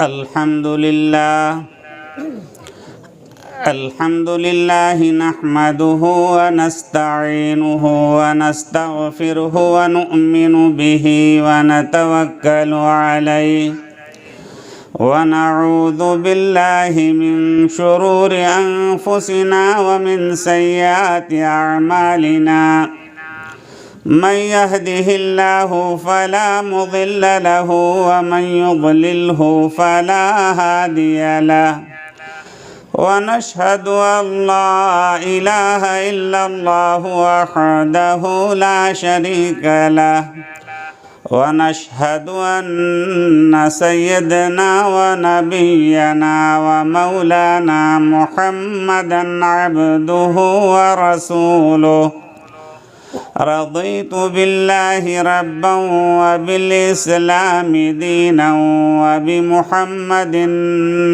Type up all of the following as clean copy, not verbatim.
الحمد لله نحمده ونستعينه ونستغفره ونؤمن به ونتوكل عليه ونعوذ بالله من شرور أنفسنا ومن سيئات أعمالنا من يهده الله فلا مضل له ومن يضلله فلا هادي له ونشهد أن لا إله إلا الله وحده لا شريك له ونشهد أن سيدنا ونبينا ومولانا محمدا عبده ورسوله رضيت بالله ربا وبالإسلام دينا وبمحمد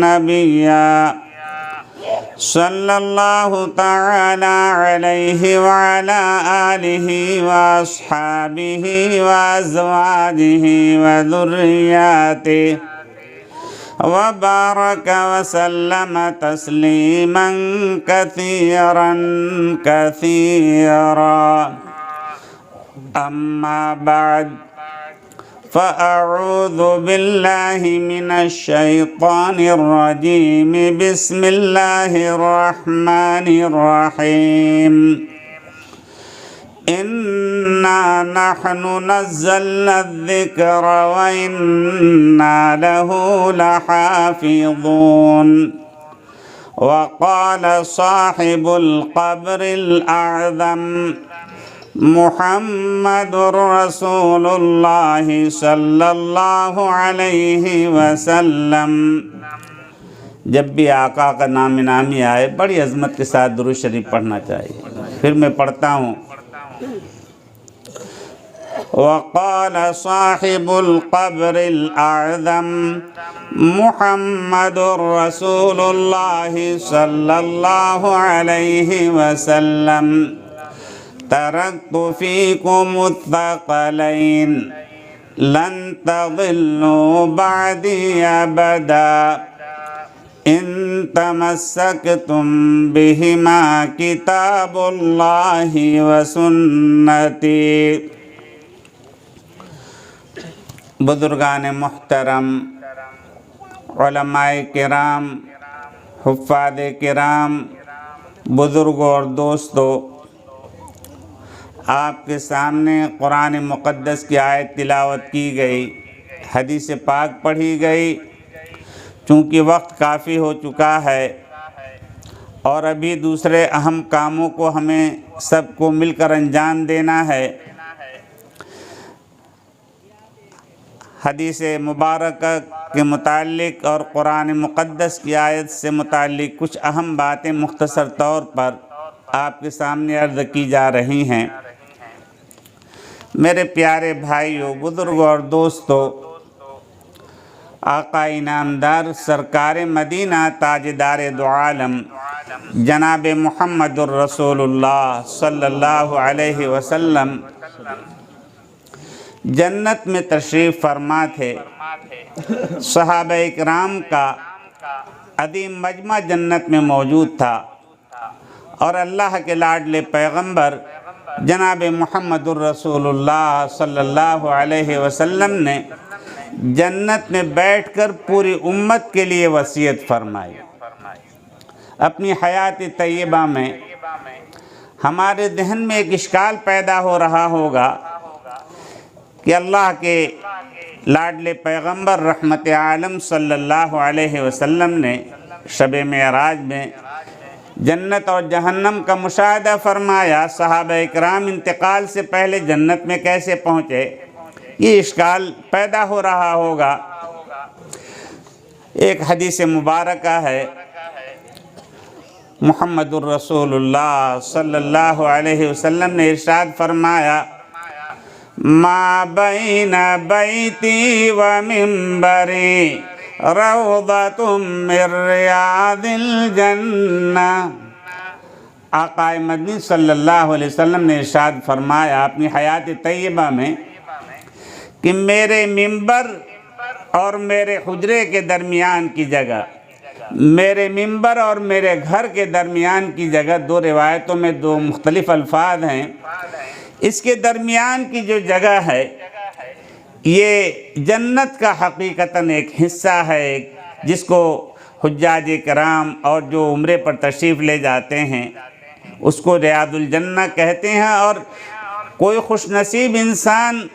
نبيا صلى الله تعالى عليه وعلى آله وأصحابه وأزواجه وذرياته وبارك وسلم تسليما كثيرا كثيرا أما بعد فأعوذ بالله من الشيطان الرجيم بسم الله الرحمن الرحيم إنا نحن نزلنا الذكر وإنا له لحافظون وقال صاحب القبر الأعظم محمد رسول الله صلی اللہ علیہ وسلم۔ جب بھی آقا کا نام نامی آئے بڑی عظمت کے ساتھ درود شریف پڑھنا چاہیے۔ پھر میں پڑھتا ہوں۔ وقال صاحب القبر الأعظم محمد رسول الله صلی اللہ علیہ وسلم تركت فيكم الثقلين لن تضلوا بعدي أبدا إن تمسكتم بهما كتاب الله وسنتي۔ بزرگان محترم، علماء کرام، حفاظ کرام، بزرگوں اور دوستوں، آپ کے سامنے قرآن مقدس کی آیت تلاوت کی گئی، حدیث پاک پڑھی گئی۔ چونکہ وقت کافی ہو چکا ہے اور ابھی دوسرے اہم کاموں کو ہمیں سب کو مل کر انجام دینا ہے، حدیث مبارکہ کے متعلق اور قرآن مقدس کی آیت سے متعلق کچھ اہم باتیں مختصر طور پر آپ کے سامنے عرض کی جا رہی ہیں۔ میرے پیارے بھائیوں، بزرگوں اور دوستوں، آقا انعامدار سرکار مدینہ تاجدار دو عالم جناب محمد الرسول اللہ صلی اللہ علیہ وسلم جنت میں تشریف فرما تھے۔ صحابہ اکرام کا عظیم مجمع جنت میں موجود تھا اور اللہ کے لاڈلے پیغمبر جناب محمد الرسول اللہ صلی اللہ علیہ وسلم نے جنت میں بیٹھ کر پوری امت کے لیے وصیت فرمائی۔ اپنی حیات طیبہ میں ہمارے ذہن میں ایک اشکال پیدا ہو رہا ہوگا کہ اللہ کے لاڈلے پیغمبر رحمت عالم صلی اللہ علیہ وسلم نے شب معراج میں جنت اور جہنم کا مشاہدہ فرمایا، صحابہ اکرام انتقال سے پہلے جنت میں کیسے پہنچے؟ یہ اشکال پیدا ہو رہا ہوگا۔ ایک حدیث مبارکہ ہے، محمد الرسول اللہ صلی اللہ علیہ وسلم نے ارشاد فرمایا، ما بین بیتی و منبری روضۃ من ریاض الجنہ۔ آقا مدنی صلی اللہ علیہ وسلم نے ارشاد فرمایا اپنی حیات طیبہ میں کہ میرے منبر اور میرے حجرے کے درمیان کی جگہ، میرے ممبر اور میرے گھر کے درمیان کی جگہ، دو روایتوں میں دو مختلف الفاظ ہیں، اس کے درمیان کی جو جگہ ہے یہ جنت کا حقیقتاً ایک حصہ ہے، جس کو حجاج کرام اور جو عمرے پر تشریف لے جاتے ہیں اس کو ریاض الجنہ کہتے ہیں۔ اور کوئی خوش نصیب انسان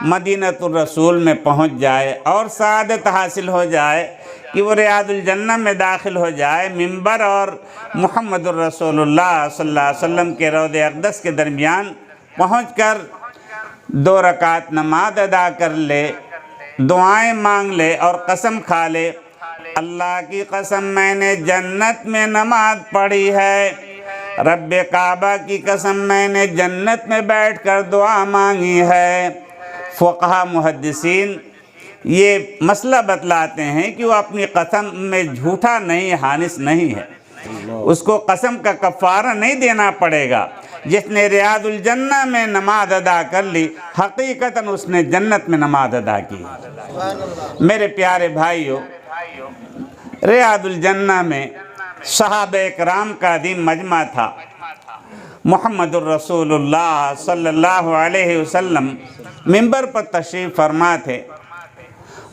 مدینۃ الرسول میں پہنچ جائے اور سعادت حاصل ہو جائے کہ وہ ریاض الجنہ میں داخل ہو جائے، ممبر اور محمد الرسول اللہ صلی اللہ علیہ وسلم کے روضہ اقدس کے درمیان پہنچ کر 2 رکعت نماز ادا کر لے، دعائیں مانگ لے اور قسم کھا لے، اللہ کی قسم میں نے جنت میں نماز پڑھی ہے، رب کعبہ کی قسم میں نے جنت میں بیٹھ کر دعا مانگی ہے۔ فقہا محدثین یہ مسئلہ بتلاتے ہیں کہ وہ اپنی قسم میں جھوٹا نہیں، حانث نہیں ہے، اس کو قسم کا کفارہ نہیں دینا پڑے گا۔ جس نے ریاض الجنہ میں نماز ادا کر لی، حقیقتاً اس نے جنت میں نماز ادا کی۔ میرے پیارے بھائیو، ریاض الجنہ میں صحابہ اکرام کا عظیم مجمع تھا۔ محمد الرسول اللہ صلی اللہ علیہ وسلم ممبر پر تشریف فرما تھے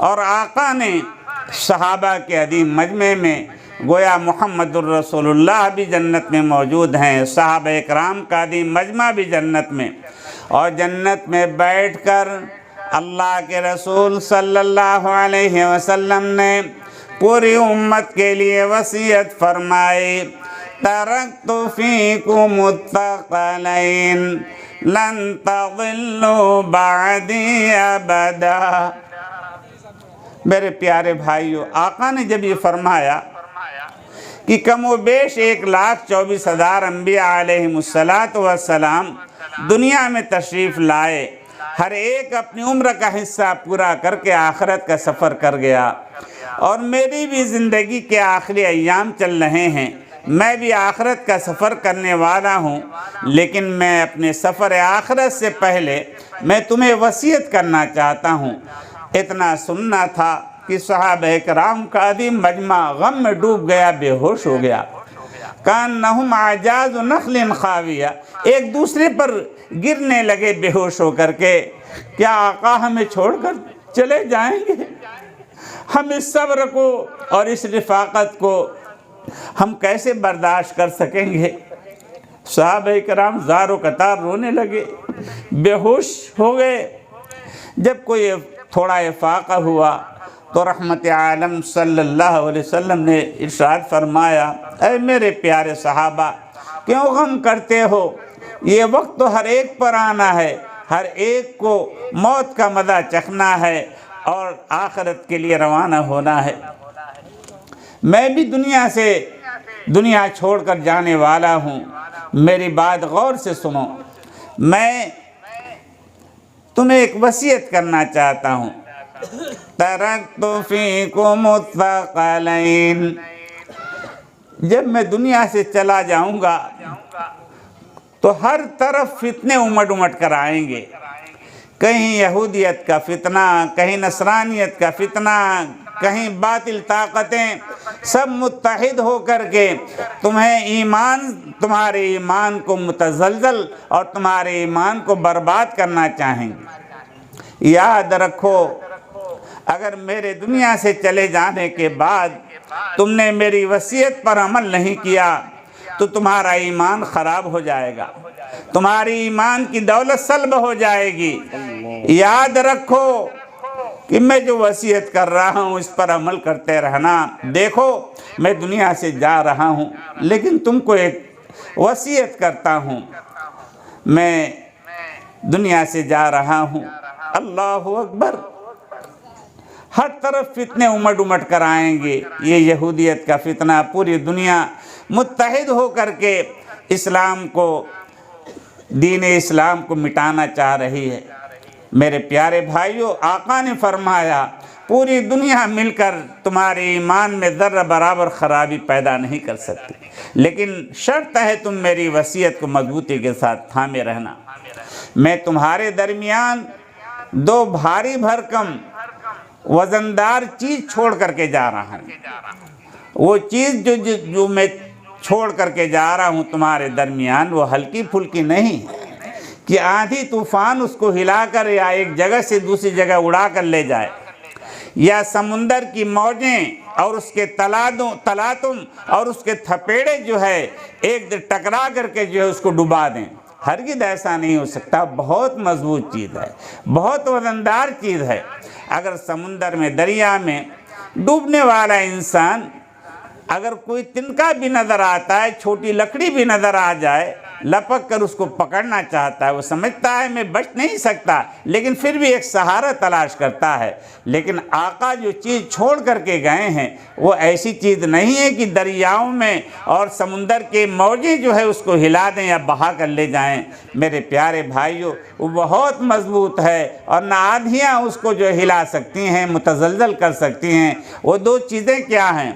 اور آقا نے صحابہ کے عظیم مجمع میں گویا محمد الرسول اللہ بھی جنت میں موجود ہیں، صحابہ اکرام کا عظیم مجمع بھی جنت میں، اور جنت میں بیٹھ کر اللہ کے رسول صلی اللہ علیہ وسلم نے پوری امت کے لیے وصیت فرمائی، ترکت فیکم الثقلین لن تضلوا بعدی ابدا۔ میرے پیارے بھائیو، آقا نے جب یہ فرمایا کہ کم و بیش 1,24,000 انبیاء علیہم السلام دنیا میں تشریف لائے، ہر ایک اپنی عمر کا حصہ پورا کر کے آخرت کا سفر کر گیا، اور میری بھی زندگی کے آخری ایام چل رہے ہیں، میں بھی آخرت کا سفر کرنے والا ہوں، لیکن میں اپنے سفر آخرت سے پہلے میں تمہیں وصیت کرنا چاہتا ہوں۔ اتنا سننا تھا کہ صحابہ کرام کا عظیم مجمع غم میں ڈوب گیا، بے ہوش ہو گیا۔ کانہم اعجاز نخل خاویہ، ایک دوسرے پر گرنے لگے بے ہوش ہو کر کے، کیا آقا ہمیں چھوڑ کر چلے جائیں گے؟ ہم اس صبر کو اور اس رفاقت کو ہم کیسے برداشت کر سکیں گے؟ صحابہ کرام زار و قطار رونے لگے، بے ہوش ہو گئے۔ جب کوئی تھوڑا افاقہ ہوا تو رحمت عالم صلی اللہ علیہ وسلم نے ارشاد فرمایا، اے میرے پیارے صحابہ، کیوں غم کرتے ہو؟ یہ وقت تو ہر ایک پر آنا ہے، ہر ایک کو موت کا مزہ چکھنا ہے اور آخرت کے لیے روانہ ہونا ہے۔ میں بھی دنیا چھوڑ کر جانے والا ہوں، میری بات غور سے سنو، میں تمہیں ایک وصیت کرنا چاہتا ہوں، ترکت فیکم الثقلین، جب میں دنیا سے چلا جاؤں گا تو ہر طرف فتنے امٹ کر آئیں گے، کہیں یہودیت کا فتنہ، کہیں نصرانیت کا فتنہ، کہیں باطل طاقتیں، سب متحد ہو کر کے تمہارے ایمان کو متزلزل اور تمہارے ایمان کو برباد کرنا چاہیں گے۔ یاد رکھو، اگر میرے دنیا سے چلے جانے کے بعد تم نے میری وصیت پر عمل نہیں کیا تو تمہارا ایمان خراب ہو جائے گا، تمہاری ایمان کی دولت سلب ہو جائے گی۔ یاد رکھو کہ میں جو وصیت کر رہا ہوں اس پر عمل کرتے رہنا۔ دیکھو، میں دنیا سے جا رہا ہوں، لیکن تم کو ایک وصیت کرتا ہوں، میں دنیا سے جا رہا ہوں۔ اللہ اکبر! ہر طرف فتنے امٹ کر آئیں گے، یہ یہودیت کا فتنہ، پوری دنیا متحد ہو کر کے دین اسلام کو مٹانا چاہ رہی ہے۔ میرے پیارے بھائیو، آقا نے فرمایا پوری دنیا مل کر تمہارے ایمان میں ذرہ برابر خرابی پیدا نہیں کر سکتی، لیکن شرط ہے تم میری وصیت کو مضبوطی کے ساتھ تھامے رہنا۔ میں تمہارے درمیان 2 بھاری بھرکم وزندار چیز چھوڑ کر کے جا رہا ہوں، وہ چیز جو میں چھوڑ کر کے جا رہا ہوں تمہارے درمیان وہ ہلکی پھلکی نہیں کہ آندھی طوفان اس کو ہلا کر یا ایک جگہ سے دوسری جگہ اڑا کر لے جائے، یا سمندر کی موجیں اور اس کے تلاتم اور اس کے تھپیڑے جو ہے ایک ٹکرا کر کے جو ہے اس کو ڈبا دیں۔ ہرگز ایسا نہیں ہو سکتا، بہت مضبوط چیز ہے، بہت وزندار چیز ہے۔ اگر سمندر میں، دریا میں ڈوبنے والا انسان اگر کوئی تنکا بھی نظر آتا ہے، چھوٹی لکڑی بھی نظر آ جائے، لپک کر اس کو پکڑنا چاہتا ہے، وہ سمجھتا ہے میں بچ نہیں سکتا، لیکن پھر بھی ایک سہارا تلاش کرتا ہے۔ لیکن آقا جو چیز چھوڑ کر کے گئے ہیں وہ ایسی چیز نہیں ہے کہ دریاؤں میں اور سمندر کے موجیں جو ہے اس کو ہلا دیں یا بہا کر لے جائیں۔ میرے پیارے بھائیوں، وہ بہت مضبوط ہے اور نہ آندھیاں اس کو جو ہلا سکتی ہیں، متزلزل کر سکتی ہیں۔ وہ دو چیزیں کیا ہیں؟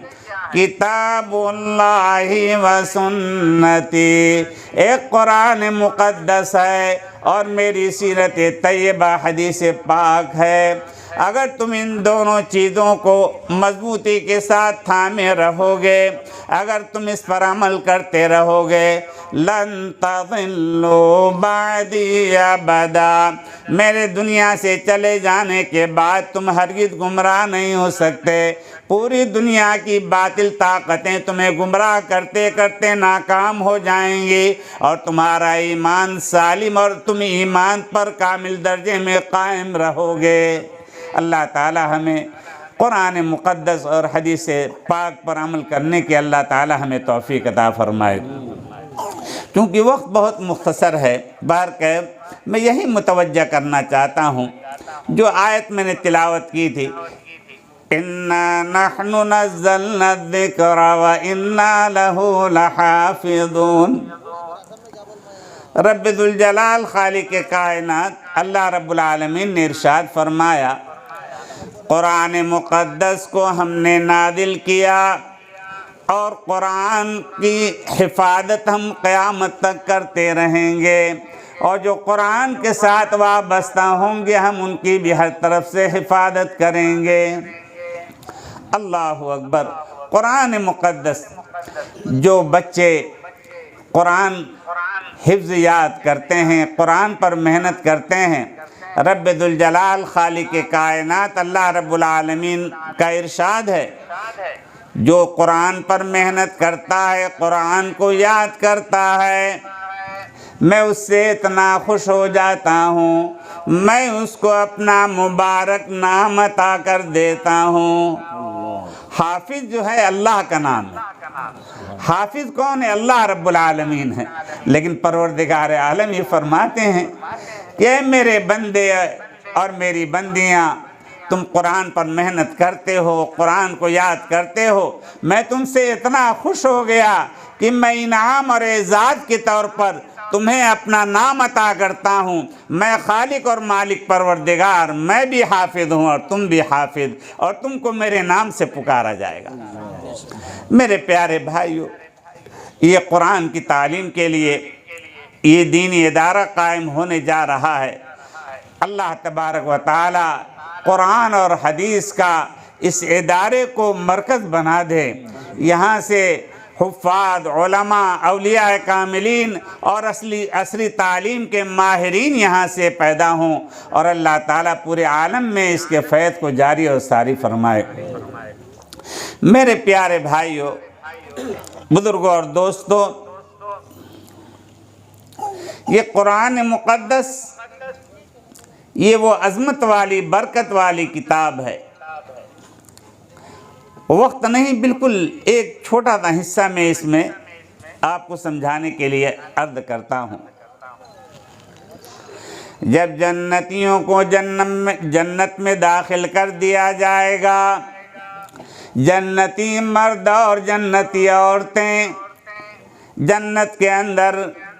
کتاب اللہ و سنتی، ایک قرآن مقدس ہے اور میری سیرت طیبہ حدیث پاک ہے۔ اگر تم ان دونوں چیزوں کو مضبوطی کے ساتھ تھامے رہو گے، اگر تم اس پر عمل کرتے رہو گے، لن تضلوا بعدی ابدا، میرے دنیا سے چلے جانے کے بعد تم ہرگز گمراہ نہیں ہو سکتے۔ پوری دنیا کی باطل طاقتیں تمہیں گمراہ کرتے کرتے ناکام ہو جائیں گی اور تمہارا ایمان سالم اور تم ایمان پر کامل درجے میں قائم رہو گے۔ اللہ تعالی ہمیں قرآن مقدس اور حدیث پاک پر عمل کرنے کے اللہ تعالی ہمیں توفیق عطا فرمائے۔ کیونکہ وقت بہت مختصر ہے، بہرکیف میں یہی متوجہ کرنا چاہتا ہوں جو آیت میں نے تلاوت کی تھی، اِنَّا نَحْنُ نَزَّلْنَا الذِّكْرَ وَإِنَّا لَهُ لَحَافِظُونَ۔ رب ذوالجلال خالق کائنات اللہ رب العالمین نے ارشاد فرمایا، قرآن مقدس کو ہم نے نازل کیا اور قرآن کی حفاظت ہم قیامت تک کرتے رہیں گے، اور جو قرآن کے ساتھ وابستہ ہوں گے ہم ان کی بھی ہر طرف سے حفاظت کریں گے۔ اللہ اکبر۔ قرآن مقدس، جو بچے قرآن حفظ یاد کرتے ہیں، قرآن پر محنت کرتے ہیں، رب ذوالجلال خالق کائنات اللہ رب العالمین کا ارشاد ہے، جو قرآن پر محنت کرتا ہے، قرآن کو یاد کرتا ہے، میں اس سے اتنا خوش ہو جاتا ہوں، میں اس کو اپنا مبارک نام عطا کر دیتا ہوں۔ حافظ جو ہے اللہ کا نام ہے۔ حافظ کون ہے؟ اللہ رب العالمین ہے۔ لیکن پروردگار عالم یہ فرماتے ہیں کہ اے میرے بندے اور میری بندیاں، تم قرآن پر محنت کرتے ہو، قرآن کو یاد کرتے ہو، میں تم سے اتنا خوش ہو گیا کہ میں انعام اور اعزاز کے طور پر تمہیں اپنا نام عطا کرتا ہوں۔ میں خالق اور مالک پروردگار، میں بھی حافظ ہوں اور تم بھی حافظ، اور تم کو میرے نام سے پکارا جائے گا۔ میرے پیارے بھائیو، یہ قرآن کی تعلیم کے لیے یہ دینی ادارہ قائم ہونے جا رہا ہے۔ اللہ تبارک و تعالی قرآن اور حدیث کا اس ادارے کو مرکز بنا دے، یہاں سے حفاظ، علماء، اولیاء کاملین اور عصری تعلیم کے ماہرین یہاں سے پیدا ہوں، اور اللہ تعالیٰ پورے عالم میں اس کے فیض کو جاری اور ساری فرمائے۔ میرے پیارے بھائیو، بزرگوں اور دوستو، یہ قرآن مقدس یہ وہ عظمت والی، برکت والی کتاب ہے۔ وقت نہیں، بالکل ایک چھوٹا سا حصہ میں اس میں آپ کو سمجھانے کے لیے عرض کرتا ہوں۔ جب جنتیوں کو جنت میں داخل کر دیا جائے گا، جنتی مرد اور جنتی عورتیں جنت کے اندر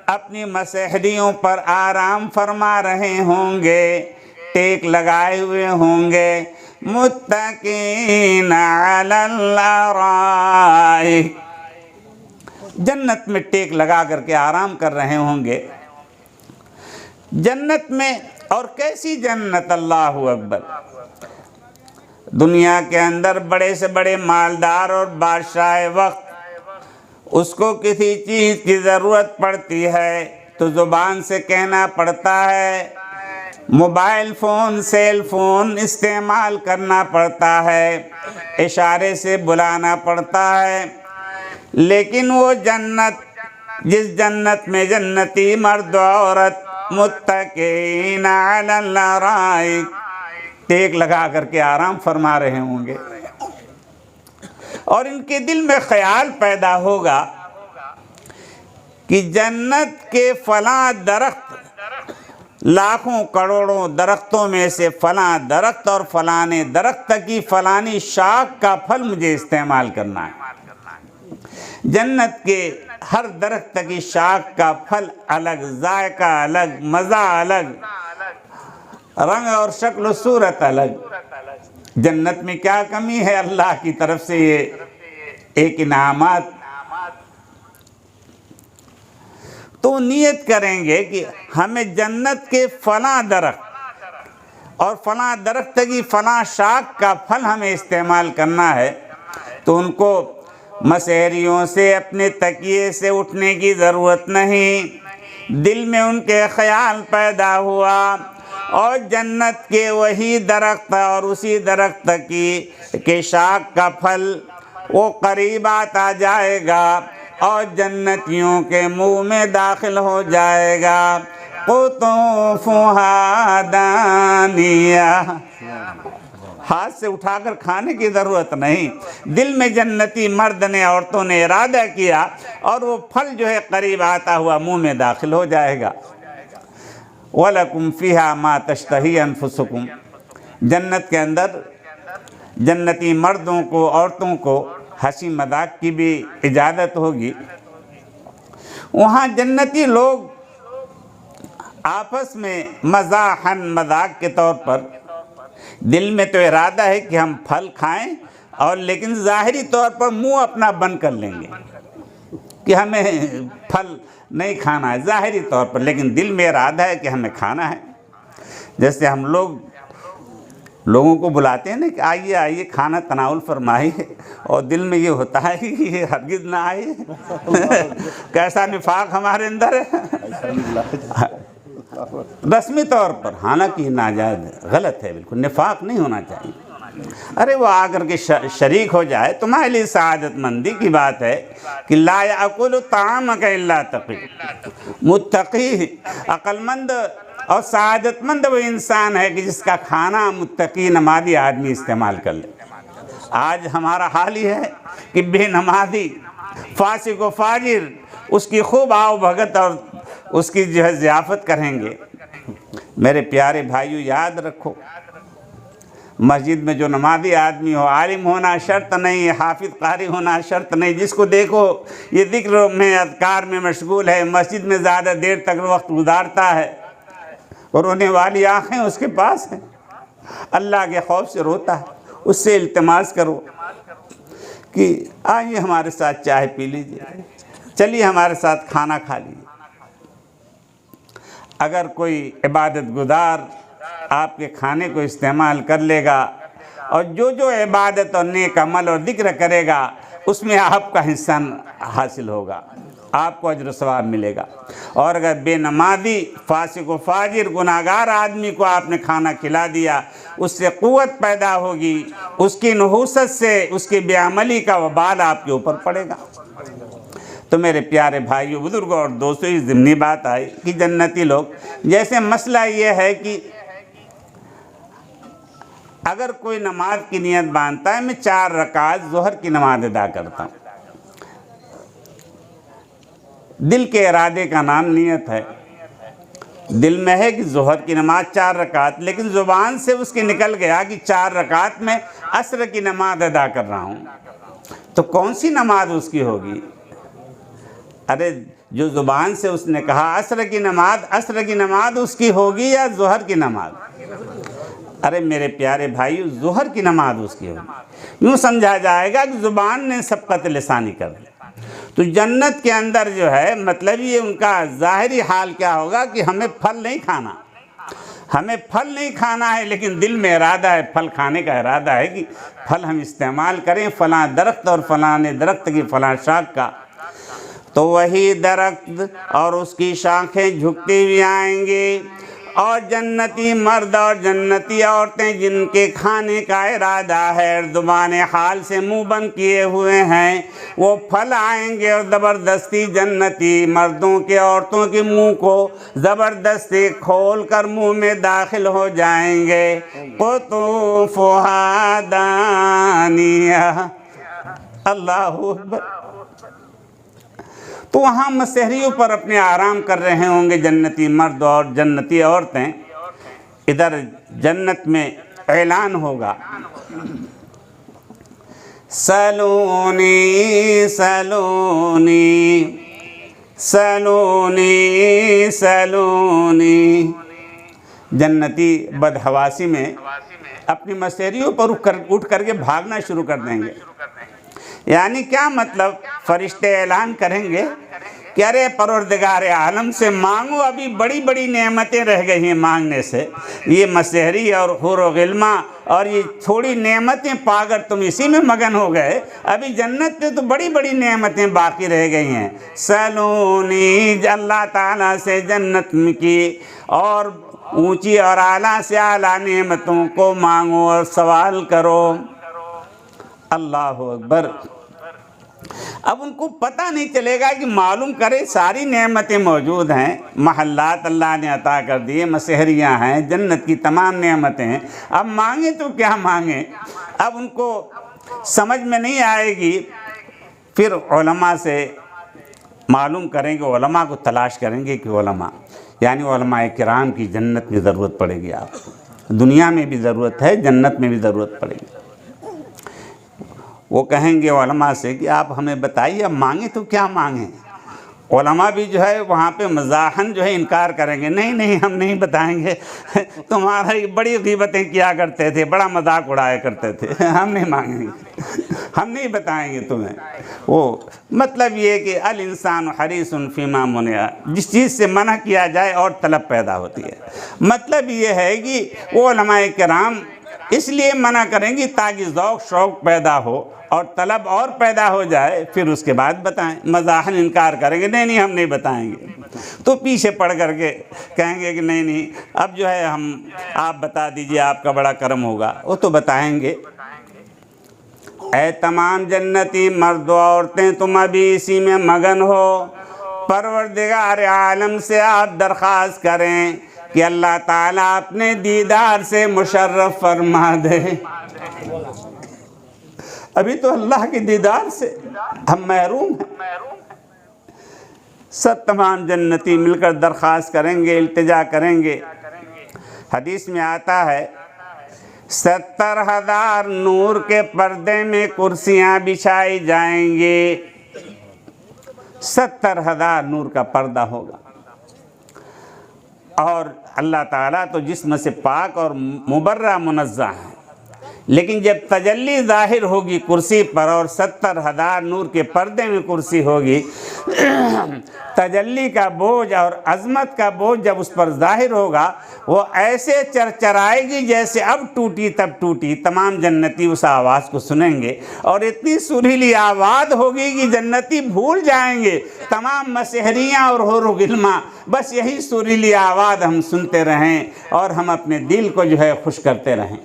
اپنی مسحریوں پر آرام فرما رہے ہوں گے، ٹیک لگائے ہوئے ہوں گے، متقین علی الارائک، جنت میں ٹیک لگا کر کے آرام کر رہے ہوں گے۔ جنت میں، اور کیسی جنت، اللہ اکبر، دنیا کے اندر بڑے سے بڑے مالدار اور بادشاہ وقت اس کو کسی چیز کی ضرورت پڑتی ہے تو زبان سے کہنا پڑتا ہے، موبائل فون سیل فون استعمال کرنا پڑتا ہے، اشارے سے بلانا پڑتا ہے۔ لیکن وہ جنت، جس جنت میں جنتی مرد و عورت متکئین علی الارائک ٹیک لگا کر کے آرام فرما رہے ہوں گے، اور ان کے دل میں خیال پیدا ہوگا کہ جنت کے فلاں درخت، لاکھوں کروڑوں درختوں میں سے فلاں درخت اور فلانے درخت کی فلانی شاخ کا پھل مجھے استعمال کرنا ہے۔ جنت کے ہر درخت کی شاخ کا پھل الگ، ذائقہ الگ، مزہ الگ، رنگ اور شکل و صورت الگ۔ جنت میں کیا کمی ہے؟ اللہ کی طرف سے یہ ایک انعامات۔ تو نیت کریں گے کہ ہمیں جنت کے فلاں درخت اور فلاں درخت کی فلاں شاخ کا پھل ہمیں استعمال کرنا ہے، تو ان کو مسحریوں سے اپنے تکیے سے اٹھنے کی ضرورت نہیں۔ دل میں ان کے خیال پیدا ہوا اور جنت کے وہی درخت اور اسی درخت کی شاخ کا پھل وہ قریب آتا جائے گا اور جنتیوں کے منہ میں داخل ہو جائے گا۔ قطوفها دانیہ، ہاتھ سے اٹھا کر کھانے کی ضرورت نہیں، دل میں جنتی مرد نے، عورتوں نے ارادہ کیا اور وہ پھل جو ہے قریب آتا ہوا منہ میں داخل ہو جائے گا۔ وَلَكُمْ فِيهَا مَا تَشْتَهِي أَنفُسُكُمْ، جنت کے اندر جنتی مردوں کو، عورتوں کو ہنسی مذاق کی بھی اجازت ہوگی۔ وہاں جنتی لوگ آپس میں مزاحاً، مذاق کے طور پر، دل میں تو ارادہ ہے کہ ہم پھل کھائیں، اور لیکن ظاہری طور پر منہ اپنا بند کر لیں گے کہ ہمیں پھل نہیں کھانا ہے ظاہری طور پر، لیکن دل میں ارادہ ہے کہ ہمیں کھانا ہے۔ جیسے ہم لوگوں کو بلاتے ہیں نا کہ آئیے آئیے کھانا تناول فرمائیے، اور دل میں یہ ہوتا ہے کہ یہ ہرگز نہ آئے۔ کیسا نفاق ہمارے اندر ہے، رسمی طور پر، حالانکہ ناجائز ہے، غلط ہے، بالکل نفاق نہیں ہونا چاہیے۔ ارے وہ آ کر کے شریک ہو جائے، تمہارے لیے سعادت مندی کی بات ہے کہ لا یأکل طعامک الا تقی، متقی، عقل مند اور سعادت مند وہ انسان ہے کہ جس کا کھانا متقی نمازی آدمی استعمال کر لے۔ آج ہمارا حال ہی ہے کہ بے نمازی، فاسق و فاجر اس کی خوب آؤ بھگت اور اس کی جو ہے ضیافت کریں گے۔ میرے پیارے بھائیو، یاد رکھو، مسجد میں جو نمازی آدمی ہو، عالم ہونا شرط نہیں، حافظ قاری ہونا شرط نہیں، جس کو دیکھو یہ ذکر میں، اذکار میں مشغول ہے، مسجد میں زیادہ دیر تک وقت گزارتا ہے، اور رونے والی آنکھیں اس کے پاس ہیں، اللہ کے خوف سے روتا ہے، اس سے التماس کرو کہ آئیے ہمارے ساتھ چائے پی لیجئے، چلیے ہمارے ساتھ کھانا کھا لیجئے۔ اگر کوئی عبادت گزار آپ کے کھانے کو استعمال کر لے گا اور جو عبادت اور نیک عمل اور ذکر کرے گا اس میں آپ کا حصہ حاصل ہوگا، آپ کو اجر و ثواب ملے گا۔ اور اگر بے نمازی، فاسق و فاجر، گناہگار آدمی کو آپ نے کھانا کھلا دیا، اس سے قوت پیدا ہوگی، اس کی نحوست سے اس کی بے عملی کا وبال آپ کے اوپر پڑے گا۔ تو میرے پیارے بھائیو، بزرگوں اور دوستوں، یہ ضمنی بات آئی کہ جنتی لوگ، جیسے مسئلہ یہ ہے کہ اگر کوئی نماز کی نیت باندھتا ہے، میں 4 رکعت ظہر کی نماز ادا کرتا ہوں، دل کے ارادے کا نام نیت ہے، دل میں ہے کہ ظہر کی نماز 4 رکعت، لیکن زبان سے اس کے نکل گیا کہ 4 رکعت میں عصر کی نماز ادا کر رہا ہوں، تو کون سی نماز اس کی ہوگی؟ ارے جو زبان سے اس نے کہا عصر کی نماز اس کی ہوگی یا ظہر کی نماز؟ ارے میرے پیارے بھائیو، ظہر کی نماز اس کی ہوگی۔ یوں سمجھا جائے گا کہ زبان نے سبقت لسانی کر دی۔ تو جنت کے اندر جو ہے، مطلب یہ ان کا ظاہری حال کیا ہوگا کہ ہمیں پھل نہیں کھانا، ہمیں پھل نہیں کھانا ہے لیکن دل میں ارادہ ہے، پھل کھانے کا ارادہ ہے کہ پھل ہم استعمال کریں فلاں درخت اور فلاں درخت کی فلاں شاخ کا، تو وہی درخت اور اس کی شاخیں جھکتی ہوئی آئیں گی، اور جنتی مرد اور جنتی عورتیں جن کے کھانے کا ارادہ ہے، زبان حال سے منہ بند کیے ہوئے ہیں، وہ پھل آئیں گے اور زبردستی جنتی مردوں کے عورتوں کے منہ کو زبردستی کھول کر منہ میں داخل ہو جائیں گے۔ قطوفها دانیہ، اللہ اکبر۔ تو وہاں مسحریوں پر اپنے آرام کر رہے ہوں گے جنتی مرد اور جنتی عورتیں، ادھر جنت میں اعلان ہوگا، سلونی سلونی سلونی سلونی۔ جنتی بدحواسی میں اپنی مسحریوں پر اٹھ کر کے بھاگنا شروع کر دیں گے۔ یعنی کیا مطلب؟ فرشتے اعلان کریں گے کہ ارے پروردگار عالم سے مانگو، ابھی بڑی بڑی نعمتیں رہ گئی ہیں مانگنے سے، یہ مسحری اور حور و غلماں اور یہ تھوڑی نعمتیں پا کر تم اسی میں مگن ہو گئے، ابھی جنت میں تو بڑی بڑی نعمتیں باقی رہ گئی ہیں۔ سلونی، اللہ تعالیٰ سے جنت کی اور اونچی اور اعلیٰ سے اعلیٰ نعمتوں کو مانگو اور سوال کرو۔ اللہ اکبر۔ اب ان کو پتہ نہیں چلے گا کہ معلوم کرے ساری نعمتیں موجود ہیں، محلات اللہ نے عطا کر دیے، مسحریاں ہیں، جنت کی تمام نعمتیں ہیں، اب مانگیں تو کیا مانگیں؟ اب ان کو سمجھ میں نہیں آئے گی۔ پھر علماء سے معلوم کریں گے، علماء کو تلاش کریں گے کہ علماء یعنی علماء کرام کی جنت میں ضرورت پڑے گی، آپ دنیا میں بھی ضرورت ہے، جنت میں بھی ضرورت پڑے گی۔ وہ کہیں گے علماء سے کہ آپ ہمیں بتائیے اب مانگیں تو کیا مانگیں؟ علماء بھی جو ہے وہاں پہ مزاحن جو ہے انکار کریں گے، نہیں نہیں ہم نہیں بتائیں گے، تمہاری بڑی غیبتیں کیا کرتے تھے، بڑا مذاق اڑایا کرتے تھے، ہم نہیں مانگیں گے، ہم نہیں بتائیں گے تمہیں۔ وہ مطلب یہ کہ الانسان حریص فیما منع، جس چیز سے منع کیا جائے اور طلب پیدا ہوتی ہے۔ مطلب یہ ہے کہ وہ علماء کرام اس لیے منع کریں گی تاکہ ذوق شوق پیدا ہو اور طلب اور پیدا ہو جائے، پھر اس کے بعد بتائیں۔ مزاحن انکار کریں گے، نہیں نہیں ہم نہیں بتائیں گے، تو پیچھے پڑ کر کے کہیں گے کہ نہیں نہیں اب جو ہے آپ بتا دیجئے، آپ کا بڑا کرم ہوگا، وہ تو بتائیں گے۔ اے تمام جنتی مرد و عورتیں، تم ابھی اسی میں مگن ہو، پروردگار عالم سے آپ درخواست کریں کہ اللہ تعالیٰ اپنے دیدار سے مشرف فرما دے۔ ابھی تو اللہ کے دیدار سے ہم محروم ہیں۔ سب تمام جنتی مل کر درخواست کریں گے، التجا کریں گے۔ حدیث میں آتا ہے 70,000 نور کے پردے میں کرسیاں بچھائی جائیں گی، 70,000 نور کا پردہ ہوگا، اور اللہ تعالیٰ تو جسم سے پاک اور مبرہ منزہ ہے، لیکن جب تجلی ظاہر ہوگی کرسی پر اور 70,000 نور کے پردے میں کرسی ہوگی، تجلی کا بوجھ اور عظمت کا بوجھ جب اس پر ظاہر ہوگا، وہ ایسے چرچرائے گی جیسے اب ٹوٹی تب ٹوٹی۔ تمام جنتی اس آواز کو سنیں گے اور اتنی سریلی آواز ہوگی کہ جنتی بھول جائیں گے تمام مسحریاں اور حور و غلماں، بس یہی سریلی آواز ہم سنتے رہیں اور ہم اپنے دل کو جو ہے خوش کرتے رہیں۔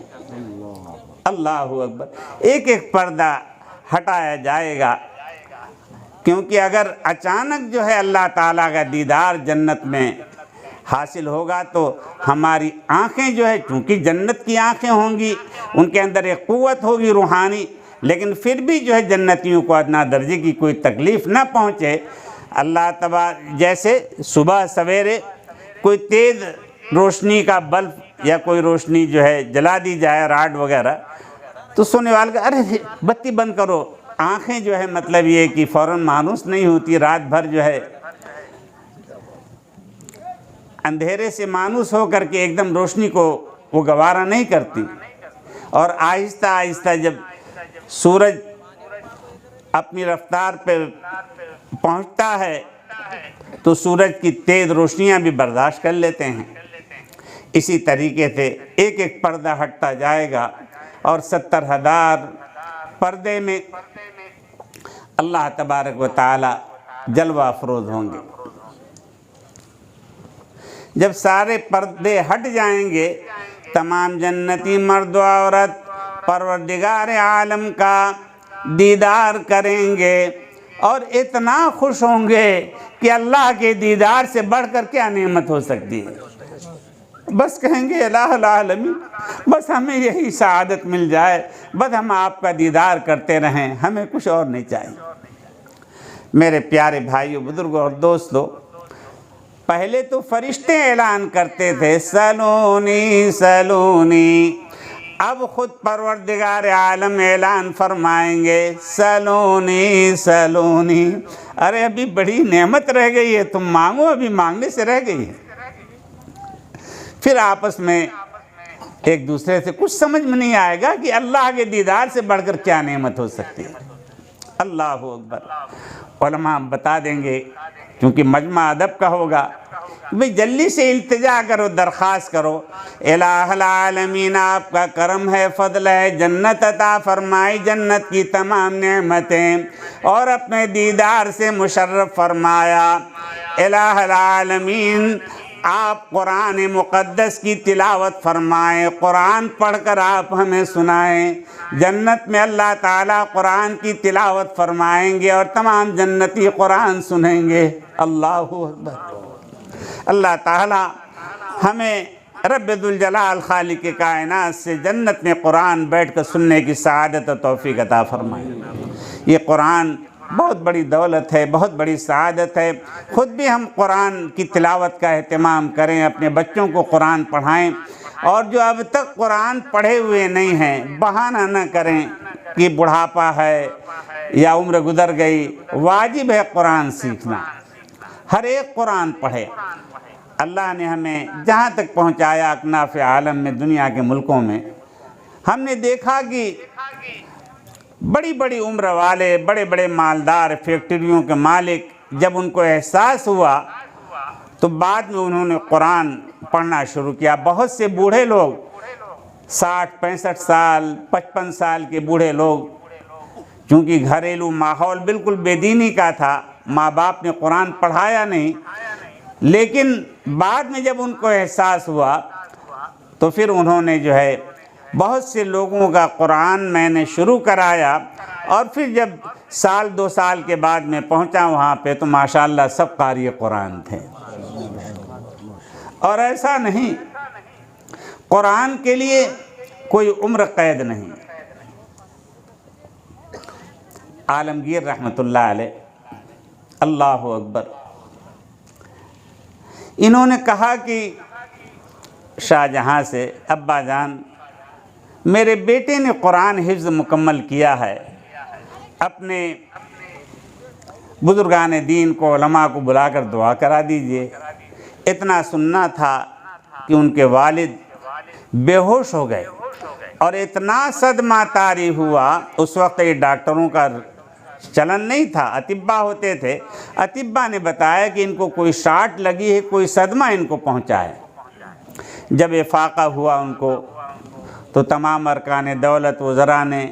اللہ اکبر۔ ایک ایک پردہ ہٹایا جائے گا، کیونکہ اگر اچانک جو ہے اللہ تعالیٰ کا دیدار جنت میں حاصل ہوگا تو ہماری آنکھیں جو ہے، چونکہ جنت کی آنکھیں ہوں گی، ان کے اندر ایک قوت ہوگی روحانی، لیکن پھر بھی جو ہے جنتیوں کو ادنا درجے کی کوئی تکلیف نہ پہنچے۔ اللہ تبارک جیسے صبح سویرے کوئی تیز روشنی کا بلب یا کوئی روشنی جو ہے جلا دی جائے، راڈ وغیرہ، تو سونے والے کا ارے بتی بند کرو، آنکھیں جو ہے مطلب یہ کہ فوراً مانوس نہیں ہوتی، رات بھر جو ہے اندھیرے سے مانوس ہو کر کے ایک دم روشنی کو وہ گوارا نہیں کرتی، اور آہستہ آہستہ جب سورج اپنی رفتار پہ پہنچتا ہے تو سورج کی تیز روشنیاں بھی برداشت کر لیتے ہیں۔ اسی طریقے سے ایک ایک پردہ ہٹتا جائے گا اور 70,000 پردے میں اللہ تبارک و تعالی جلوہ افروز ہوں گے۔ جب سارے پردے ہٹ جائیں گے، تمام جنتی مرد و عورت پروردگار عالم کا دیدار کریں گے اور اتنا خوش ہوں گے کہ اللہ کے دیدار سے بڑھ کر کیا نعمت ہو سکتی ہے۔ بس کہیں گے الہ العالمین، بس ہمیں یہی سعادت مل جائے، بس ہم آپ کا دیدار کرتے رہیں، ہمیں کچھ اور نہیں چاہیے۔ میرے پیارے بھائیو، بزرگوں اور دوستو، پہلے تو فرشتے اعلان کرتے تھے سلونی سلونی، اب خود پروردگار عالم اعلان فرمائیں گے سلونی سلونی۔ ارے ابھی بڑی نعمت رہ گئی ہے، تم مانگو، ابھی مانگنے سے رہ گئی ہے۔ پھر آپس میں ایک دوسرے سے کچھ سمجھ میں نہیں آئے گا کہ اللہ کے دیدار سے بڑھ کر کیا نعمت ہو سکتی ہے۔ اللہ اکبر۔ علماء بتا دیں گے، کیونکہ مجمع ادب کا ہوگا، بھئی جلدی سے التجا کرو، درخواست کرو، الہ العالمین آپ کا کرم ہے، فضل ہے، جنت عطا فرمائی، جنت کی تمام نعمتیں، اور اپنے دیدار سے مشرف فرمایا۔ الہ العالمین آپ قرآن مقدس کی تلاوت فرمائیں، قرآن پڑھ کر آپ ہمیں سنائیں۔ جنت میں اللہ تعالیٰ قرآن کی تلاوت فرمائیں گے اور تمام جنتی قرآن سنیں گے۔ اللہ اکبر۔ اللہ تعالیٰ ہمیں رب ذوالجلال خالق کائنات سے جنت میں قرآن بیٹھ کر سننے کی سعادت و توفیق عطا فرمائے۔ یہ قرآن بہت بڑی دولت ہے، بہت بڑی سعادت ہے۔ خود بھی ہم قرآن کی تلاوت کا اہتمام کریں، اپنے بچوں کو قرآن پڑھائیں، اور جو اب تک قرآن پڑھے ہوئے نہیں ہیں بہانہ نہ کریں کہ بڑھاپا ہے یا عمر گزر گئی۔ واجب ہے قرآن سیکھنا، ہر ایک قرآن پڑھے۔ اللہ نے ہمیں جہاں تک پہنچایا اکناف عالم میں، دنیا کے ملکوں میں، ہم نے دیکھا کہ بڑی بڑی عمر والے، بڑے بڑے مالدار، فیکٹریوں کے مالک، جب ان کو احساس ہوا تو بعد میں انہوں نے قرآن پڑھنا شروع کیا۔ بہت سے بوڑھے لوگ، 60 65 سال 55 سال کے بوڑھے لوگ، چونکہ گھریلو ماحول بالکل بے دینی کا تھا، ماں باپ نے قرآن پڑھایا نہیں، لیکن بعد میں جب ان کو احساس ہوا تو پھر انہوں نے جو ہے بہت سے لوگوں کا قرآن میں نے شروع کرایا، اور پھر جب سال 2 سال کے بعد میں پہنچا وہاں پہ تو ماشاءاللہ سب قاری قرآن تھے۔ اور ایسا نہیں، قرآن کے لیے کوئی عمر قید نہیں۔ عالمگیر رحمۃ اللہ علیہ، اللہ اکبر، انہوں نے کہا کہ شاہ جہاں سے، ابا جان میرے بیٹے نے قرآن حفظ مکمل کیا ہے، اپنے بزرگان دین کو، علماء کو بلا کر دعا کرا دیجئے۔ اتنا سننا تھا کہ ان کے والد بے ہوش ہو گئے، اور اتنا صدمہ طاری ہوا، اس وقت یہ ڈاکٹروں کا چلن نہیں تھا، اطباء ہوتے تھے، اطباء نے بتایا کہ ان کو کوئی شاٹ لگی ہے، کوئی صدمہ ان کو پہنچا ہے۔ جب افاقہ ہوا ان کو تو تمام ارکان دولت، وزراء نے،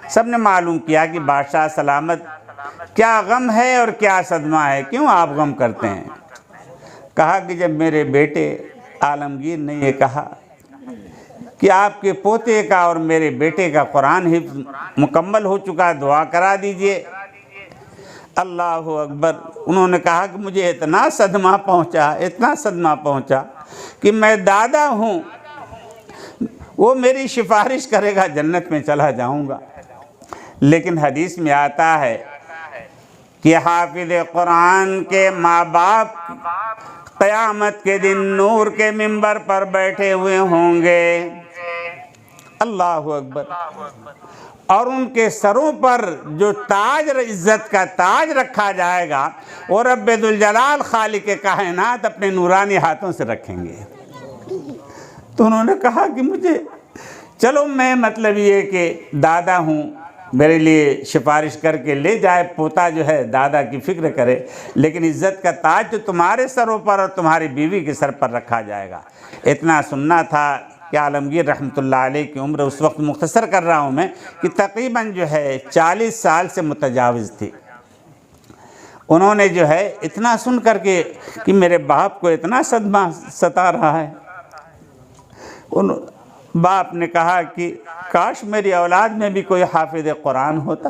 سب نے معلوم کیا کہ بادشاہ سلامت، کیا غم ہے اور کیا صدمہ ہے، کیوں آپ غم کرتے ہیں؟ کہا کہ جب میرے بیٹے عالمگیر نے یہ کہا کہ آپ کے پوتے کا اور میرے بیٹے کا قرآن حفظ مکمل ہو چکا، دعا کرا دیجئے۔ اللہ اکبر۔ انہوں نے کہا کہ مجھے اتنا صدمہ پہنچا، اتنا صدمہ پہنچا کہ میں دادا ہوں، وہ میری سفارش کرے گا جنت میں چلا جاؤں گا۔ لیکن حدیث میں آتا ہے کہ حافظ قرآن کے ماں باپ قیامت کے دن نور کے منبر پر بیٹھے ہوئے ہوں گے، اللہ اکبر، اور ان کے سروں پر جو تاج، عزت کا تاج رکھا جائے گا، وہ رب ذوالجلال خالق کائنات اپنے نورانی ہاتھوں سے رکھیں گے۔ تو انہوں نے کہا کہ مجھے، چلو میں مطلب یہ کہ دادا ہوں، میرے لیے سفارش کر کے لے جائے، پوتا جو ہے دادا کی فکر کرے، لیکن عزت کا تاج تو تمہارے سروں پر اور تمہاری بیوی کے سر پر رکھا جائے گا۔ اتنا سننا تھا کہ عالمگیر رحمۃ اللہ علیہ کی عمر اس وقت مختصر کر رہا ہوں میں کہ تقریباً جو ہے 40 سال سے متجاوز تھی۔ انہوں نے جو ہے اتنا سن کر کے کہ میرے باپ کو اتنا صدمہ ستا رہا ہے، باپ نے کہا کہ کاش میری اولاد میں بھی کوئی حافظ قرآن ہوتا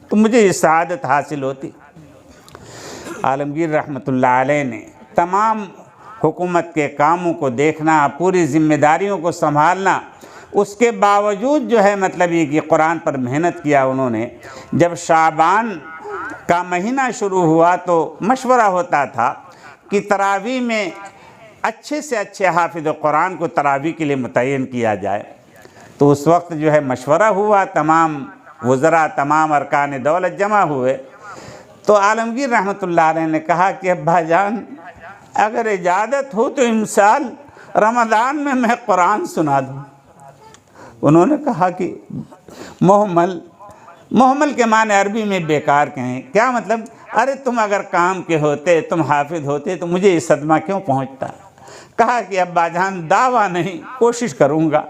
تو مجھے یہ سعادت حاصل ہوتی۔ عالمگیر رحمۃ اللہ علیہ نے تمام حکومت کے کاموں کو دیکھنا، پوری ذمہ داریوں کو سنبھالنا، اس کے باوجود جو ہے مطلب یہ کہ قرآن پر محنت کیا انہوں نے۔ جب شعبان کا مہینہ شروع ہوا تو مشورہ ہوتا تھا کہ تراویح میں اچھے سے اچھے حافظ قرآن کو تراویح کے لیے متعین کیا جائے۔ تو اس وقت جو ہے مشورہ ہوا، تمام وزراء، تمام ارکان دولت جمع ہوئے، تو عالمگیر رحمۃ اللہ علیہ نے کہا کہ ابا جان اگر اجازت ہو تو امسال رمضان میں قرآن سنا دوں۔ انہوں نے کہا کہ محمل کے معنی عربی میں بیکار کہیں، کیا مطلب؟ ارے تم اگر کام کے ہوتے، تم حافظ ہوتے تو مجھے یہ صدمہ کیوں پہنچتا؟ کہا کہ ابا جان دعویٰ نہیں، کوشش کروں گا۔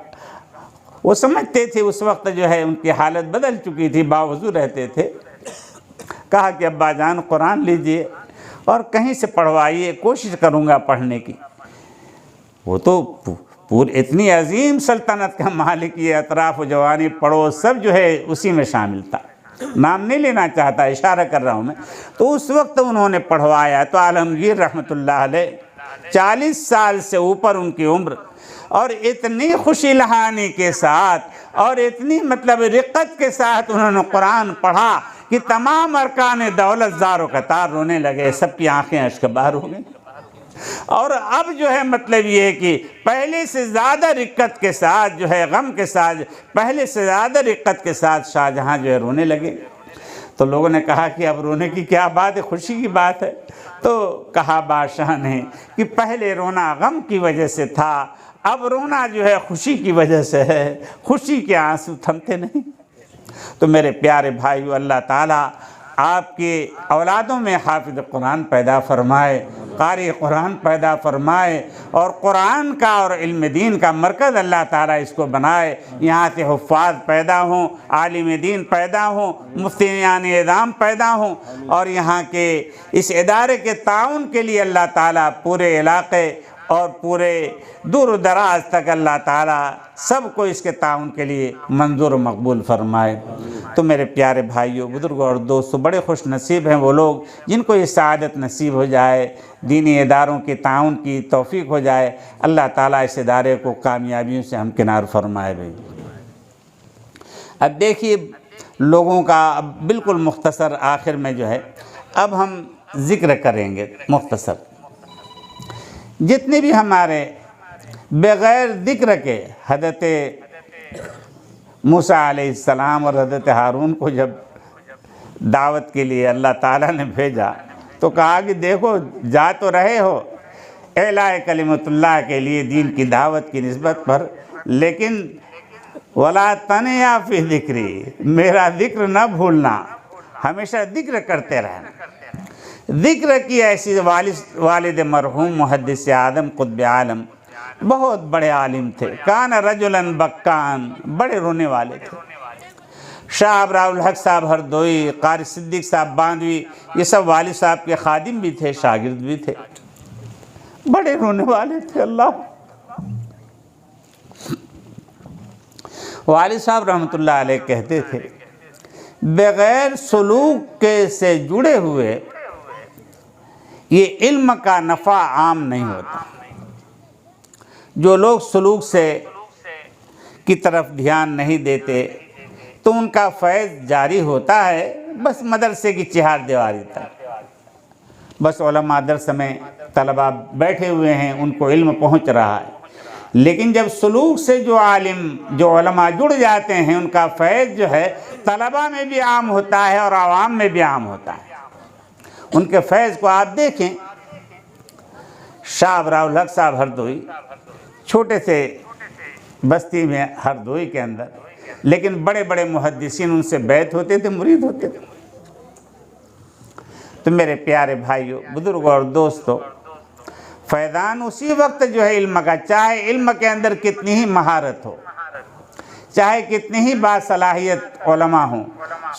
وہ سمجھتے تھے اس وقت جو ہے ان کی حالت بدل چکی تھی، باوضو رہتے تھے۔ کہا کہ ابا جان قرآن لیجئے اور کہیں سے پڑھوائیے، کوشش کروں گا پڑھنے کی۔ وہ تو اتنی عظیم سلطنت کا مالک، یہ اطراف و جوانی پڑوس سب جو ہے اسی میں شامل تھا، نام نہیں لینا چاہتا، اشارہ کر رہا ہوں میں۔ تو اس وقت انہوں نے پڑھوایا۔ تو عالمگیر رحمۃ اللہ علیہ 40 سال سے اوپر ان کی عمر، اور اتنی خوشی لہانی کے ساتھ اور اتنی مطلب رقت کے ساتھ انہوں نے قرآن پڑھا کہ تمام ارکان دولت زار و قطار رونے لگے، سب کی آنکھیں اشک بار ہو گئیں۔ اور اب جو ہے مطلب یہ ہے کہ پہلے سے زیادہ رقت کے ساتھ جو ہے، غم کے ساتھ پہلے سے زیادہ رقت کے ساتھ شاہجہاں جو ہے رونے لگے۔ تو لوگوں نے کہا کہ اب رونے کی کیا بات ہے، خوشی کی بات ہے۔ تو کہا بادشاہ نے کہ پہلے رونا غم کی وجہ سے تھا، اب رونا جو ہے خوشی کی وجہ سے ہے، خوشی کے آنسو تھمتے نہیں۔ تو میرے پیارے بھائیو، اللہ تعالیٰ آپ کے اولادوں میں حافظ قرآن پیدا فرمائے، قاری قرآن پیدا فرمائے، اور قرآن کا اور علم دین کا مرکز اللہ تعالیٰ اس کو بنائے۔ یہاں سے حفاظ پیدا ہوں، عالم دین پیدا ہوں، مفتیان اعظام پیدا ہوں، اور یہاں کے اس ادارے کے تعاون کے لیے اللہ تعالیٰ پورے علاقے اور پورے دور و دراز تک اللہ تعالیٰ سب کو اس کے تعاون کے لیے منظور و مقبول فرمائے۔ تو میرے پیارے بھائیوں، بزرگوں اور دوستوں، بڑے خوش نصیب ہیں وہ لوگ جن کو یہ سعادت نصیب ہو جائے، دینی اداروں کے تعاون کی توفیق ہو جائے۔ اللہ تعالیٰ اس ادارے کو کامیابیوں سے ہمکنار فرمائے بھائی۔ اب دیکھیے لوگوں کا بالکل مختصر آخر میں جو ہے اب ہم ذکر کریں گے مختصر، جتنے بھی ہمارے بغیر ذکر کے حضرت موسیٰ علیہ السلام اور حضرت ہارون کو جب دعوت کے لیے اللہ تعالیٰ نے بھیجا تو کہا کہ دیکھو جا تو رہے ہو اعلاء کلمت اللہ کے لیے، دین کی دعوت کی نسبت پر، لیکن وَلَا تَنْيَا فِي ذِكْرِي، میرا ذکر نہ بھولنا، ہمیشہ ذکر کرتے رہنا۔ ذکر کی ایسی والد مرحوم محدث اعظم قطب عالم بہت بڑے عالم تھے، کان رجلاً بکان، بڑے رونے والے تھے۔ شاہ ابرار الحق صاحب ہردوئی، قاری صدیق صاحب باندوی، یہ سب والد صاحب کے خادم بھی تھے، شاگرد بھی تھے، بڑے رونے والے تھے۔ اللہ والد صاحب رحمۃ اللہ علیہ کہتے تھے بغیر سلوک کے سے جڑے ہوئے یہ علم کا نفع عام نہیں ہوتا۔ جو لوگ سلوک سے کی طرف دھیان نہیں دیتے تو ان کا فیض جاری ہوتا ہے بس مدرسے کی چہار دیواری تک، بس علماء درس میں طلباء بیٹھے ہوئے ہیں، ان کو علم پہنچ رہا ہے، لیکن جب سلوک سے جو عالم جو علماء جڑ جاتے ہیں ان کا فیض جو ہے طلباء میں بھی عام ہوتا ہے اور عوام میں بھی عام ہوتا ہے۔ ان کے فیض کو آپ دیکھیں، شاہ ابرار الحق صاحب ہردوئی چھوٹے سے بستی میں ہردوئی کے اندر لیکن بڑے بڑے محدثین ان سے بیعت ہوتے تھے، مرید ہوتے تھے۔ تو میرے پیارے بھائیوں، بزرگوں اور دوستوں، فیضان اسی وقت جو ہے علم کا، چاہے علم کے اندر کتنی ہی مہارت ہو، چاہے کتنی ہی باصلاحیت علماء ہوں،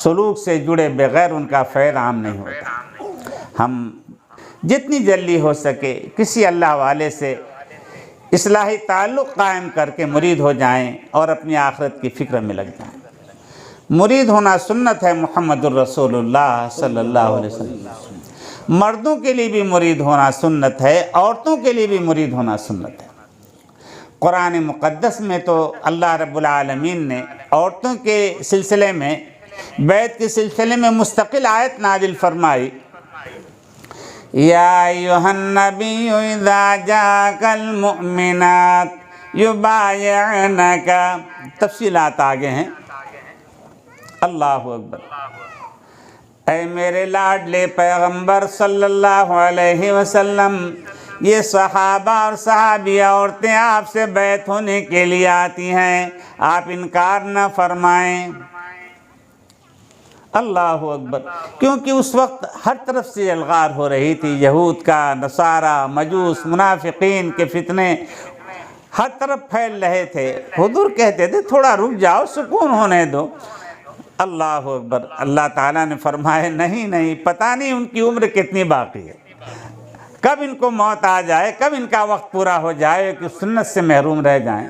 سلوک سے جڑے بغیر ان کا فیض عام نہیں ہوتا۔ ہم جتنی جلدی ہو سکے کسی اللہ والے سے اصلاحی تعلق قائم کر کے مرید ہو جائیں اور اپنی آخرت کی فکر میں لگ جائیں۔ مرید ہونا سنت ہے محمد الرسول اللہ صلی اللہ علیہ وسلم۔ مردوں کے لیے بھی مرید ہونا سنت ہے، عورتوں کے لیے بھی مرید ہونا سنت ہے۔ قرآن مقدس میں تو اللہ رب العالمین نے عورتوں کے سلسلے میں، بیعت کے سلسلے میں مستقل آیت نازل فرمائی، یا ایھا النبی اذا جاءک المؤمنات یبایعنک، تفصیلات آگے ہیں۔ اللہ اکبر۔ اے میرے لاڈلے پیغمبر صلی اللہ علیہ وسلم، یہ صحابہ اور صحابیہ عورتیں آپ سے بیعت ہونے کے لیے آتی ہیں، آپ انکار نہ فرمائیں۔ اللہ اکبر۔ کیونکہ اس وقت ہر طرف سے الغار ہو رہی تھی، یہود کا، نصارہ، مجوس، منافقین کے فتنے ہر طرف پھیل رہے تھے۔ حضور کہتے تھے تھوڑا رک جاؤ، سکون ہونے دو۔ اللہ اکبر۔ اللہ تعالیٰ نے فرمایا نہیں، پتہ نہیں ان کی عمر کتنی باقی ہے، کب ان کو موت آ جائے، کب ان کا وقت پورا ہو جائے کہ سنت سے محروم رہ جائیں۔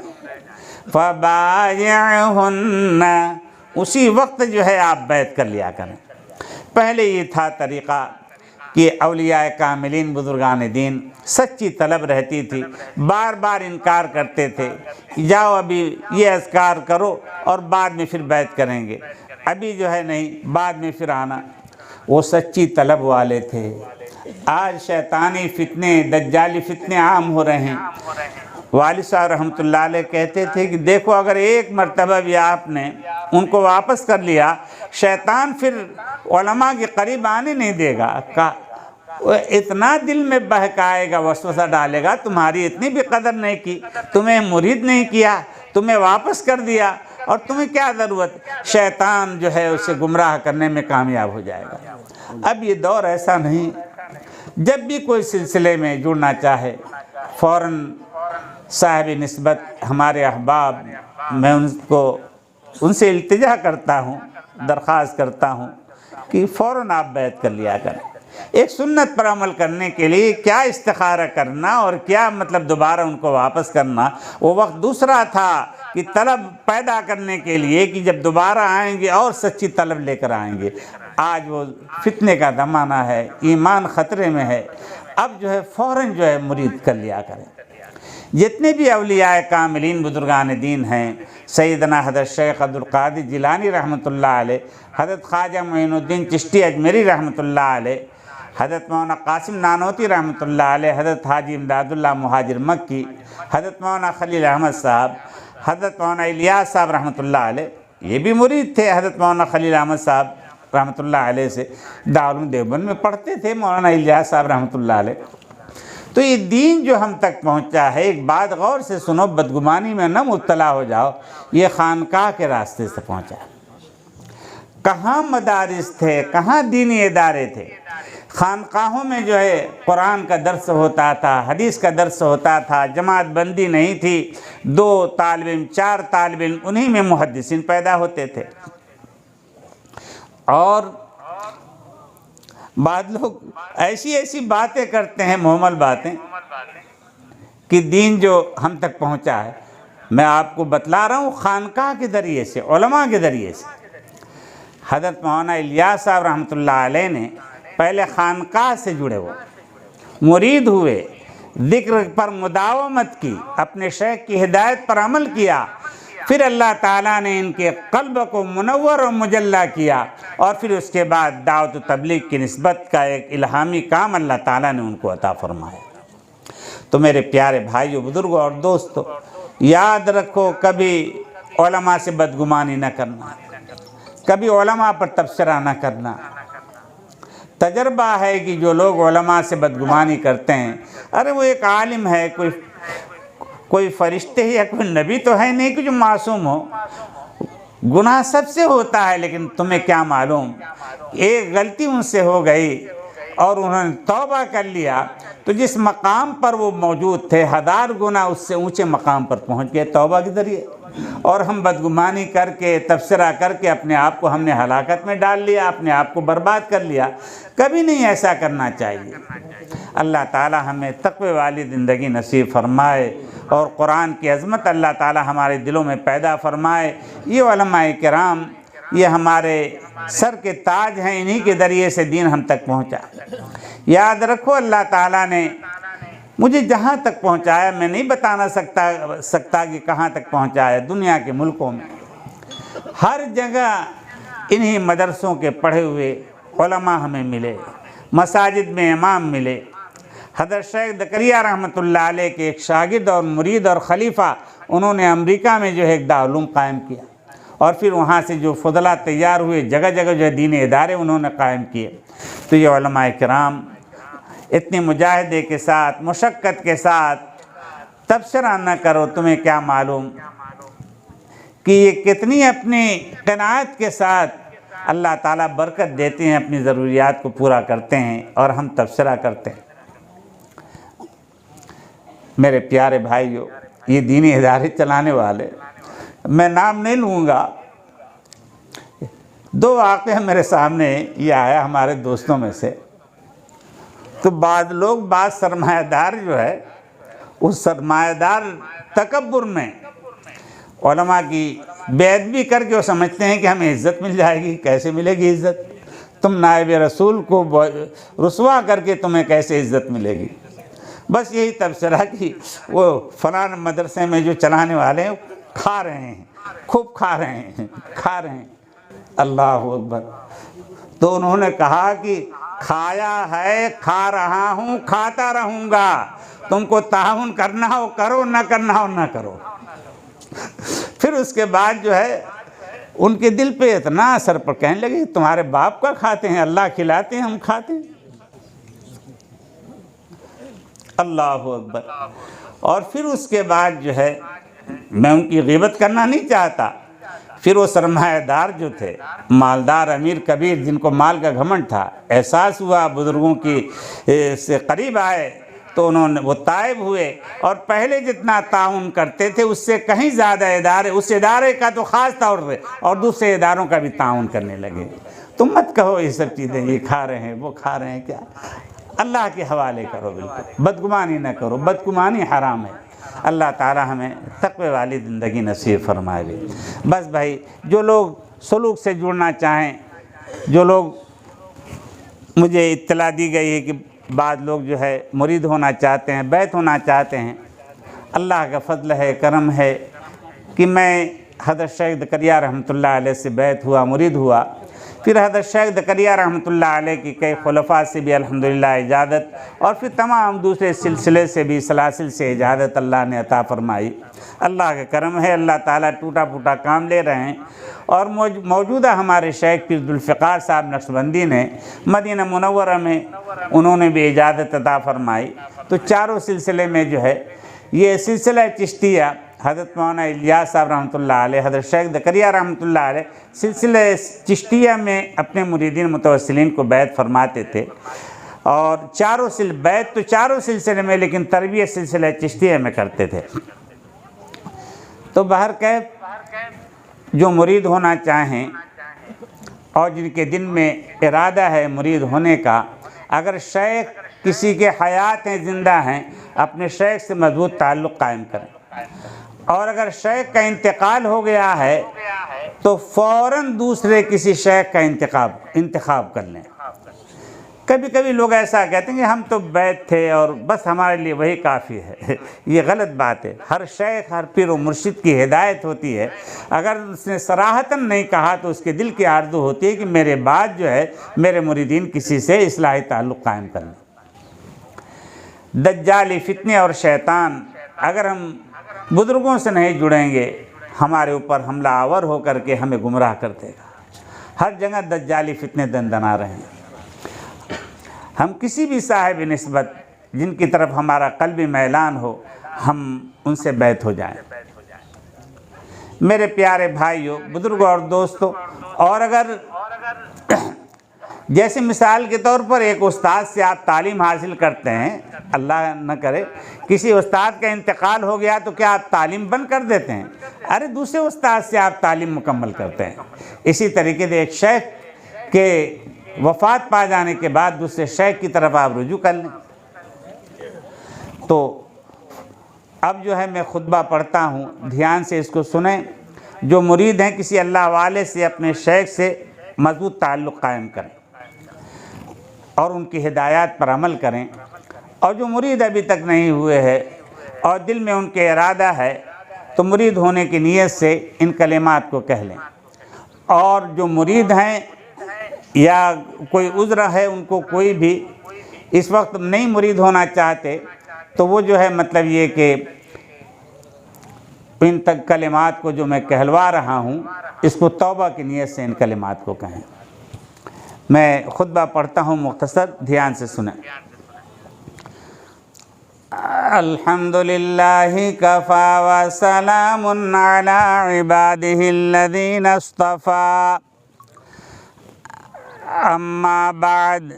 فَبَايِعْهُنَّ، اسی وقت جو ہے آپ بیعت کر لیا کریں۔ پہلے یہ تھا طریقہ کہ اولیاء کاملین، بزرگان دین، سچی طلب رہتی تھی، بار بار انکار کرتے تھے، جاؤ ابھی یہ اذکار کرو اور بعد میں پھر بیعت کریں گے، ابھی جو ہے نہیں، بعد میں پھر آنا۔ وہ سچی طلب والے تھے۔ آج شیطانی فتنے، دجالی فتنے عام ہو رہے ہیں۔ والد صاحب رحمۃ اللہ علیہ کہتے تھے کہ دیکھو اگر ایک مرتبہ بھی آپ نے ان کو واپس کر لیا، شیطان پھر علماء کے قریب آنے نہیں دے گا، اتنا دل میں بہکائے گا، وسوسہ ڈالے گا، تمہاری اتنی بھی قدر نہیں کی، تمہیں مرید نہیں کیا، تمہیں واپس کر دیا، اور تمہیں کیا ضرورت، شیطان جو ہے اسے گمراہ کرنے میں کامیاب ہو جائے گا۔ اب یہ دور ایسا نہیں، جب بھی کوئی سلسلے میں جڑنا چاہے فوراً صاحب نسبت ہمارے احباب، میں ان سے التجا کرتا ہوں، درخواست کرتا ہوں کہ فوراً آپ بیعت کر لیا کریں۔ ایک سنت پر عمل کرنے کے لیے کیا استخارہ کرنا اور کیا مطلب دوبارہ ان کو واپس کرنا، وہ وقت دوسرا تھا کہ طلب پیدا کرنے کے لیے کہ جب دوبارہ آئیں گے اور سچی طلب لے کر آئیں گے۔ آج وہ فتنے کا زمانہ ہے، ایمان خطرے میں ہے، اب جو ہے فوراً جو ہے مرید کر لیا کریں۔ جتنے بھی اولیاء کاملین، بزرگان دین ہیں، سیدنا حضرت شیخ عبدالقادر جیلانی رحمۃ اللہ علیہ، حضرت خواجہ معین الدین چشتی اجمیری رحمۃ اللہ علیہ، حضرت مولانا قاسم نانوتی رحمۃ اللہ علیہ، حضرت حاجی امداد اللہ مہاجر مکی، حضرت مولانا خلیل احمد صاحب، حضرت مولانا الیاس صاحب رحمۃ اللہ علیہ، یہ بھی مرید تھے حضرت مولانا خلیل احمد صاحب رحمۃ اللہ علیہ سے، دارالعلوم دیوبند میں پڑھتے تھے مولانا الیاس صاحب رحمۃ اللہ علیہ۔ تو یہ دین جو ہم تک پہنچا ہے، ایک بات غور سے سنو، بدگمانی میں نہ مبتلا ہو جاؤ، یہ خانقاہ کے راستے سے پہنچا ہے۔ کہاں مدارس تھے، کہاں دینی ادارے تھے؟ خانقاہوں میں جو ہے قرآن کا درس ہوتا تھا، حدیث کا درس ہوتا تھا، جماعت بندی نہیں تھی، 2 طالب علم 4 طالب علم، انہی میں محدثین پیدا ہوتے تھے۔ اور بعض لوگ ایسی باتیں کرتے ہیں، محمل باتیں، کہ دین جو ہم تک پہنچا ہے، میں آپ کو بتلا رہا ہوں خانقاہ کے ذریعے سے، علماء کے ذریعے سے۔ حضرت مولانا الیاس صاحب رحمۃ اللہ علیہ نے پہلے خانقاہ سے جڑے ہوئے، مرید ہوئے، ذکر پر مداومت کی، اپنے شیخ کی ہدایت پر عمل کیا، پھر اللہ تعالیٰ نے ان کے قلب کو منور و مجلہ کیا، اور پھر اس کے بعد دعوت و تبلیغ کی نسبت کا ایک الہامی کام اللہ تعالیٰ نے ان کو عطا فرمایا۔ تو میرے پیارے بھائیو، بزرگوں اور دوستو، یاد رکھو کبھی علماء سے بدگمانی نہ کرنا، کبھی علماء پر تبصرہ نہ کرنا۔ تجربہ ہے کہ جو لوگ علماء سے بدگمانی کرتے ہیں، ارے وہ ایک عالم ہے، کوئی فرشتے یا کوئی نبی تو ہے نہیں کہ جو معصوم ہو، گناہ سب سے ہوتا ہے، لیکن تمہیں کیا معلوم، ایک غلطی ان سے ہو گئی اور انہوں نے توبہ کر لیا تو جس مقام پر وہ موجود تھے 1000 گنا اس سے اونچے مقام پر پہنچ گئے توبہ کے ذریعے۔ اور ہم بدگمانی کر کے تبصرہ کر کے اپنے آپ کو ہم نے ہلاکت میں ڈال لیا، اپنے آپ کو برباد کر لیا۔ کبھی نہیں ایسا کرنا چاہیے۔ اللہ تعالی ہمیں تقوی والی زندگی نصیب فرمائے اور قرآن کی عظمت اللہ تعالی ہمارے دلوں میں پیدا فرمائے۔ یہ علماء کرام یہ ہمارے سر کے تاج ہیں، انہی کے ذریعے سے دین ہم تک پہنچا۔ یاد رکھو اللہ تعالیٰ نے مجھے جہاں تک پہنچایا، میں نہیں بتانا سکتا کہ کہاں تک پہنچایا۔ دنیا کے ملکوں میں ہر جگہ انہی مدرسوں کے پڑھے ہوئے علماء ہمیں ملے، مساجد میں امام ملے۔ حضرت شیخ زکریا رحمۃ اللہ علیہ کے ایک شاگرد اور مرید اور خلیفہ، انہوں نے امریکہ میں جو ہے ایک دارالعلوم قائم کیا، اور پھر وہاں سے جو فضلہ تیار ہوئے جگہ جگہ جو دینی ادارے انہوں نے قائم کیے۔ تو یہ علماء کرام اتنی مجاہدے کے ساتھ، مشقت کے ساتھ تبصرہ نہ کرو، تمہیں کیا معلوم کہ یہ کتنی اپنی قناعت کے ساتھ اللہ تعالیٰ برکت دیتے ہیں، اپنی ضروریات کو پورا کرتے ہیں اور ہم تبصرہ کرتے ہیں۔ میرے پیارے بھائیو، یہ دینی ادارے چلانے والے، میں نام نہیں لوں گا، 2 واقعہ میرے سامنے یہ آیا ہمارے دوستوں میں سے۔ تو بعض لوگ، بعض سرمایہ دار جو ہے، اس سرمایہ دار تکبر میں علماء کی بیعت بھی کر کے وہ سمجھتے ہیں کہ ہمیں عزت مل جائے گی۔ کیسے ملے گی عزت؟ تم نائب رسول کو رسوا کر کے تمہیں کیسے عزت ملے گی؟ بس یہی تبصرہ کہ وہ فلاں مدرسے میں جو چلانے والے ہیں کھا رہے ہیں، خوب کھا رہے ہیں۔ اللہ اکبر۔ تو انہوں نے کہا کہ کھایا ہے، کھا رہا ہوں، کھاتا رہوں گا، تم کو تعاون کرنا ہو کرو، نہ کرنا ہو نہ کرو۔ پھر اس کے بعد جو ہے ان کے دل پہ اتنا اثر پر کہنے لگے تمہارے باپ کا کھاتے ہیں، اللہ کھلاتے ہیں، ہم کھاتے ہیں۔ اللہ اکبر۔ اور پھر اس کے بعد جو ہے میں ان کی غیبت کرنا نہیں چاہتا، پھر وہ سرمایہ دار جو تھے، مالدار امیر کبیر، جن کو مال کا گھمنڈ تھا، احساس ہوا بزرگوں کی سے قریب آئے تو انہوں نے وہ تائب ہوئے اور پہلے جتنا تعاون کرتے تھے اس سے کہیں زیادہ ادارے، اس ادارے کا تو خاص طور پہ اور دوسرے اداروں کا بھی تعاون کرنے لگے۔ تم مت کہو یہ سب چیزیں یہ کھا رہے ہیں وہ کھا رہے ہیں، کیا اللہ کے حوالے کرو، بالکل بدگمانی نہ کرو، بدگمانی حرام ہے۔ اللہ تعالی ہمیں تقوی والی زندگی نصیب فرمائے۔ بس بھائی، جو لوگ سلوک سے جڑنا چاہیں، جو لوگ، مجھے اطلاع دی گئی ہے کہ بعض لوگ جو ہے مرید ہونا چاہتے ہیں، بیعت ہونا چاہتے ہیں، اللہ کا فضل ہے، کرم ہے کہ میں حضرت شیخ زکریا رحمۃ اللہ علیہ سے بیعت ہوا، مرید ہوا۔ پھر حضرت شیخ زکریا رحمۃ اللہ علیہ کی کئی خلفاء سے بھی الحمدللہ اجازت، اور پھر تمام دوسرے سلسلے سے بھی، سلاسل سے اجازت اللہ نے عطا فرمائی۔ اللہ کا کرم ہے، اللہ تعالیٰ ٹوٹا پھوٹا کام لے رہے ہیں۔ اور موجودہ ہمارے شیخ پیر ذوالفقار صاحب نقشبندی نے مدینہ منورہ میں انہوں نے بھی اجازت عطا فرمائی۔ تو چاروں سلسلے میں جو ہے یہ سلسلہ چشتیہ، حضرت مولانا الیاس صاحب رحمۃ اللہ علیہ، حضرت شیخ زکریا رحمۃ اللہ علیہ سلسلہ چشتیہ میں اپنے مریدین متوسلین کو بیعت فرماتے تھے، اور بیعت تو چاروں سلسلے میں، لیکن تربیت سلسلہ چشتیہ میں کرتے تھے۔ تو بہرکیف جو مرید ہونا چاہیں اور جن کے دل میں ارادہ ہے مرید ہونے کا، اگر شیخ کسی کے حیات ہیں، زندہ ہیں، اپنے شیخ سے مضبوط تعلق قائم کریں، اور اگر شیخ کا انتقال ہو گیا ہے تو فوراً دوسرے کسی شیخ کا انتخاب کر لیں۔ کبھی کبھی لوگ ایسا کہتے ہیں کہ ہم تو بیعت تھے اور بس ہمارے لیے وہی کافی ہے۔ یہ غلط بات ہے۔ ہر شیخ، ہر پیر و مرشد کی ہدایت ہوتی ہے۔ اگر اس نے صراحتاً نہیں کہا تو اس کے دل کی آرزو ہوتی ہے کہ میرے بعد جو ہے میرے مریدین کسی سے اصلاحی تعلق قائم کریں۔ دجالی فتنے اور شیطان اگر ہم بزرگوں سے نہیں جڑیں گے، ہمارے اوپر حملہ آور ہو کر کے ہمیں گمراہ کر دے گا۔ ہر جگہ دجالی فتنے دندنا رہے ہیں۔ ہم کسی بھی صاحب نسبت جن کی طرف ہمارا قلبی میلان ہو، ہم ان سے بیعت ہو جائیں۔ میرے پیارے بھائیوں، بزرگوں اور دوستوں، اور اگر جیسے مثال کے طور پر ایک استاد سے آپ تعلیم حاصل کرتے ہیں، اللہ نہ کرے کسی استاد کا انتقال ہو گیا تو کیا آپ تعلیم بند کر دیتے ہیں؟ ارے دوسرے استاد سے آپ تعلیم مکمل کرتے ہیں۔ اسی طریقے سے ایک شیخ کے وفات پا جانے کے بعد دوسرے شیخ کی طرف آپ رجوع کر لیں۔ تو اب جو ہے میں خطبہ پڑھتا ہوں، دھیان سے اس کو سنیں۔ جو مرید ہیں کسی اللہ والے سے اپنے شیخ سے مضبوط تعلق قائم کریں اور ان کی ہدایات پر عمل کریں، اور جو مرید ابھی تک نہیں ہوئے ہیں اور دل میں ان کے ارادہ ہے تو مرید ہونے کی نیت سے ان کلمات کو کہہ لیں۔ اور جو مرید ہیں یا کوئی عذر ہے ان کو، کوئی بھی اس وقت نہیں مرید ہونا چاہتے، تو وہ جو ہے مطلب یہ کہ ان تک کلمات کو جو میں کہلوا رہا ہوں اس کو توبہ کی نیت سے ان کلمات کو کہیں۔ میں خطبہ پڑھتا ہوں مختصر، دھیان سے سنیں۔ الحمدللہ کفا وسلام علی عبادہ الذین اصطفیٰ، اما بعد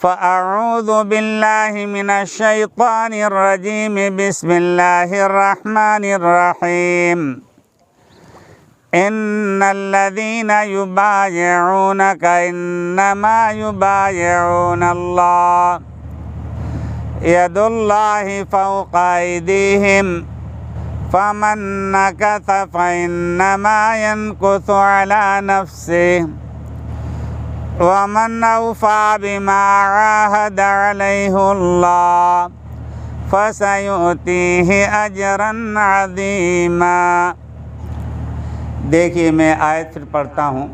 فاعوذ باللہ من الشیطان الرجیم، بسم اللہ الرحمن الرحیم۔ ان الذین یبایعونک انما یبایعون اللہ، ید اللہ فوق ایدیہم، فمن نکث فانما ینکث علی نفسہ، ومن اوفى بما عاهد عليه الله فسيؤتيه اجرا عظيما۔ دیکھیے میں آیت پھر پڑھتا ہوں۔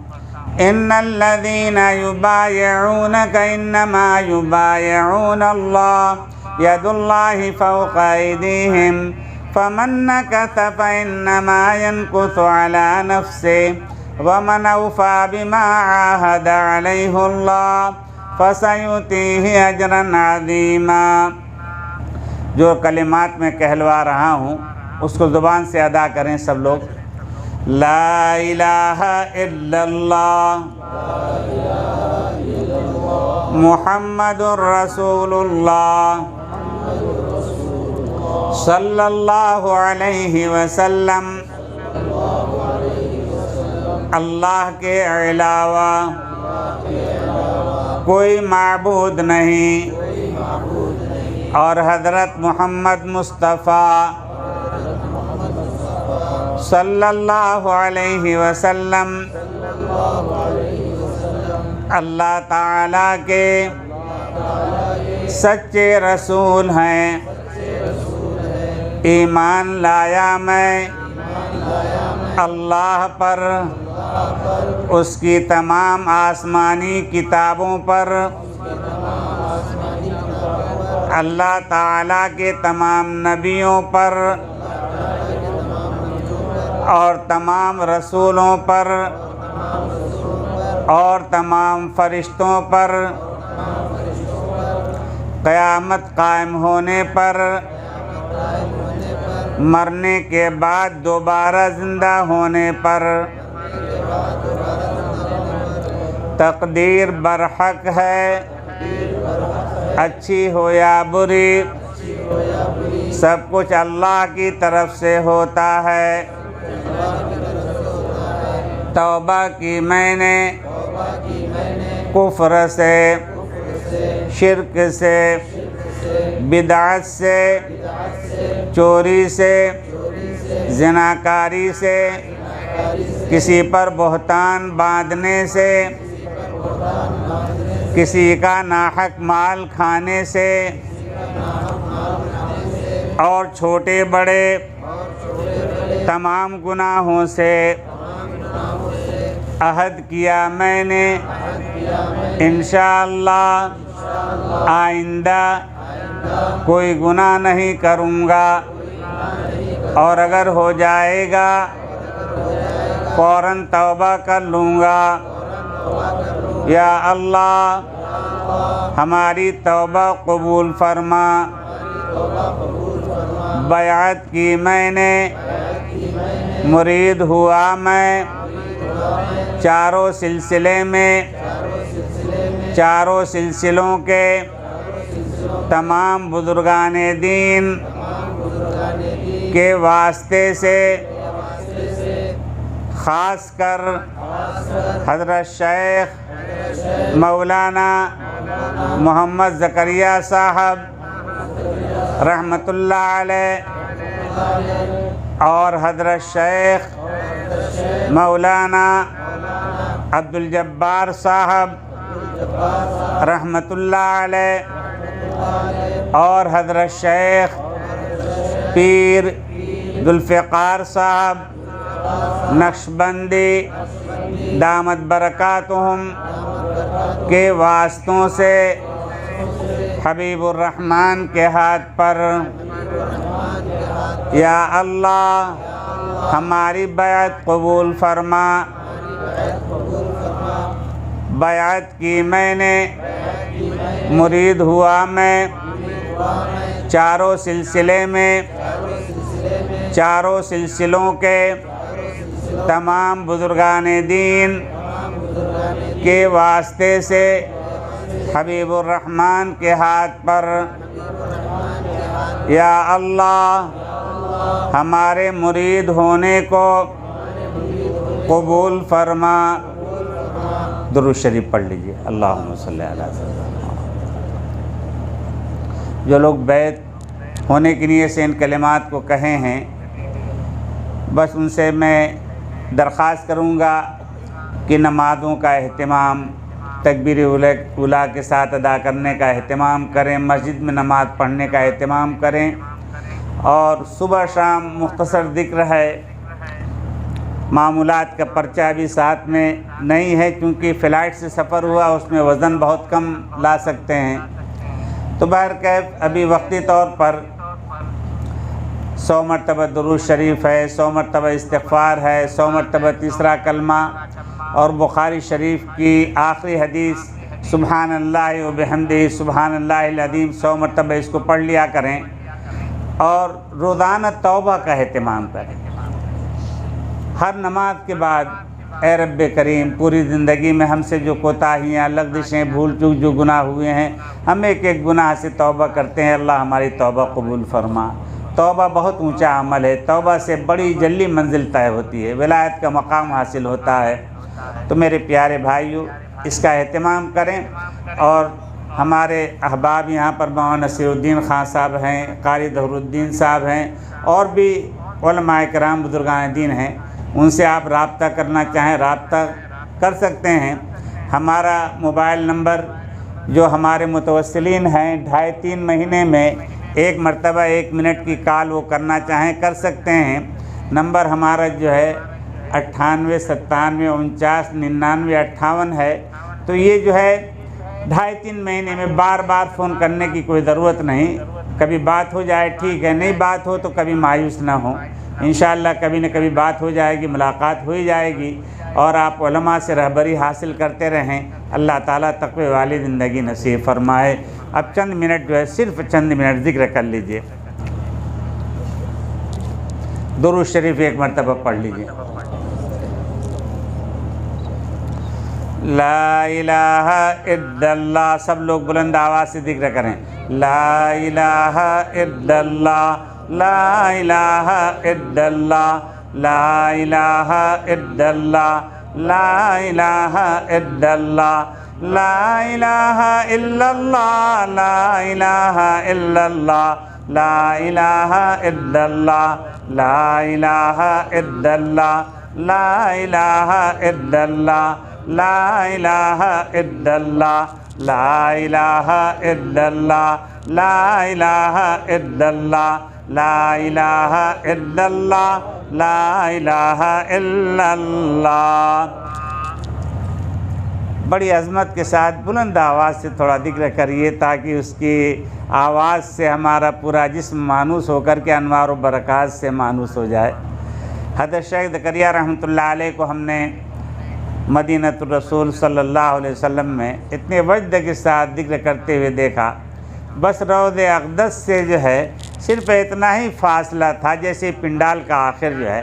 ان الذين يبايعونك انما يبايعون الله، يد الله فوق ايديهم، فمن نكث فانما ينكث على نفسه، ومن اوفى بما عاهد عليه الله فسيؤتيه اجرا عظيما۔ جو کلمات میں کہلوا رہا ہوں اس کو زبان سے ادا کریں سب لوگ۔ لا الہ الا اللہ محمد رسول اللہ صلی اللہ علیہ وسلم، اللہ کے علاوہ کوئی معبود نہیں، اور حضرت محمد مصطفیٰ صلی اللہ علیہ وسلم اللہ تعالیٰ کے سچے رسول ہیں۔ ایمان لایا میں اللہ پر، اس کی تمام آسمانی کتابوں پر، اللہ تعالیٰ کے تمام نبیوں پر اور تمام رسولوں پر اور تمام فرشتوں پر، قیامت قائم ہونے پر، مرنے کے بعد دوبارہ زندہ ہونے پر، تقدیر برحق ہے، اچھی ہو یا بری، سب کچھ اللہ کی طرف سے ہوتا ہے۔ توبہ کی میں نے کفر سے، شرک سے، بدعت سے، چوری سے، زناکاری سے، کسی پر بہتان باندھنے سے، کسی کا ناحق مال کھانے سے، اور چھوٹے بڑے تمام گناہوں سے عہد کیا میں نے انشاءاللہ آئندہ کوئی گناہ نہیں کروں گا، اور اگر ہو جائے گا فوراً توبہ کر لوں گا۔ یا اللہ ہماری توبہ قبول فرما۔ بیعت کی میں نے مرید ہوا میں چاروں سلسلے میں چاروں سلسلوں کے تمام بزرگان دین کے واسطے سے، خاص کر حضرت شیخ مولانا محمد زکریا صاحب رحمۃ اللہ علیہ اور حضرت شیخ مولانا عبد الجبار صاحب رحمۃ اللہ علیہ اور حضرت شیخ پیر ذوالفقار صاحب نقشبندی دامت برکاتہم کے واسطوں سے حبیب الرحمن کے ہاتھ پر یا اللہ ہماری بیعت قبول فرما۔ بیعت کی میں نے، مرید ہوا میں چاروں سلسلے میں چاروں سلسلوں کے تمام بزرگان دین کے واسطے سے حبیب الرحمن کے ہاتھ پر یا اللہ ہمارے مرید ہونے کو قبول فرما۔ درود شریف پڑھ لیجئے، اللہم صلی علی وسلم۔ جو لوگ بیعت ہونے کی نیت سے ان کلمات کو کہے ہیں، بس ان سے میں درخواست کروں گا کہ نمازوں کا اہتمام تکبیر اولیٰ کے ساتھ ادا کرنے کا اہتمام کریں، مسجد میں نماز پڑھنے کا اہتمام کریں، اور صبح شام مختصر ذکر ہے۔ معمولات کا پرچہ بھی ساتھ میں نہیں ہے کیونکہ فلائٹ سے سفر ہوا، اس میں وزن بہت کم لا سکتے ہیں، تو بہرکیف ابھی وقتی طور پر 100 مرتبہ درود شریف ہے، 100 مرتبہ استغفار ہے، 100 مرتبہ تیسرا کلمہ، اور بخاری شریف کی آخری حدیث سبحان اللہ و بحمدہ سبحان اللہ العظیم 100 مرتبہ اس کو پڑھ لیا کریں، اور روزانہ توبہ کا اہتمام کریں۔ ہر نماز کے بعد اے رب کریم پوری زندگی میں ہم سے جو کوتاہیاں، لغزشیں، بھول چوک جو گناہ ہوئے ہیں، ہم ایک ایک گناہ سے توبہ کرتے ہیں، اللہ ہماری توبہ قبول فرما۔ توبہ بہت اونچا عمل ہے، توبہ سے بڑی جلی منزل طے ہوتی ہے، ولایت کا مقام حاصل ہوتا ہے۔ تو میرے پیارے بھائیو، اس کا اہتمام کریں، اور ہمارے احباب یہاں پر مولانا نصیر الدین خان صاحب ہیں، قاری ظہور الدین صاحب ہیں، اور بھی علماء کرام بزرگان دین ہیں، ان سے آپ رابطہ کرنا چاہیں رابطہ کر سکتے ہیں۔ ہمارا موبائل نمبر جو ہمارے متوسلین ہیں 2.5-3 مہینے میں 1 مرتبہ 1 منٹ کی کال وہ کرنا چاہیں کر سکتے ہیں۔ نمبر ہمارا جو ہے 98 97 49 99 58 ہے۔ تو یہ جو ہے 2.5-3 مہینے میں بار بار فون کرنے کی کوئی ضرورت نہیں، کبھی بات ہو جائے ٹھیک ہے، نہیں بات ہو تو کبھی مایوس نہ ہوں، انشاءاللہ کبھی نہ کبھی بات ہو جائے گی، ملاقات ہو ہی جائے گی، اور آپ علماء سے رہبری حاصل کرتے رہیں۔ اللہ تعالیٰ تقوی والی زندگی نصیب فرمائے۔ اب چند منٹ جو ہے صرف چند منٹ ذکر کر لیجئے، درود شریف 1 مرتبہ پڑھ لیجئے۔ لا الہ الا اللہ، سب لوگ بلند آواز سے ذکر کریں، لا الہ الا اللہ، لا الہ الا اللہ، لا الہ الا اللہ، لا الہ الا اللہ، لا الہ الا اللہ، لا الہ الا اللہ، لا الہ الا اللہ، لا الہ الا اللہ، لا الہ الا اللہ، لا الہ الا اللہ، لا الہ الا اللہ، لا الہ الا اللہ، لا الہ الا اللہ، لا الہ الا اللہ۔ بڑی عظمت کے ساتھ بلند آواز سے تھوڑا ذکر کریے تاکہ اس کی آواز سے ہمارا پورا جسم مانوس ہو کر کے انوار و برکات سے مانوس ہو جائے۔ حضرت شیخ زکریا رحمۃ اللہ علیہ کو ہم نے مدینۃ الرسول صلی اللہ علیہ وسلم میں اتنے وجد کے ساتھ ذکر کرتے ہوئے دیکھا، بس روض اقدس سے جو ہے صرف اتنا ہی فاصلہ تھا، جیسے پنڈال کا آخر جو ہے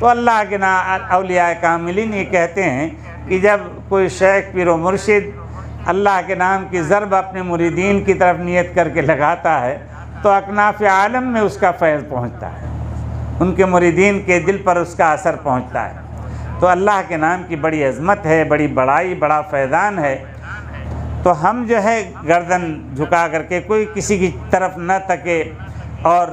تو اللہ کے اولیاء کاملین یہ کہتے ہیں کہ جب کوئی شیخ پیر و مرشد اللہ کے نام کی ضرب اپنے مریدین کی طرف نیت کر کے لگاتا ہے تو اکناف عالم میں اس کا فیض پہنچتا ہے، ان کے مریدین کے دل پر اس کا اثر پہنچتا ہے۔ تو اللہ کے نام کی بڑی عظمت ہے، بڑی بڑائی، بڑا فیضان ہے۔ تو ہم جو ہے گردن جھکا کر کے کوئی کسی کی طرف نہ تکے اور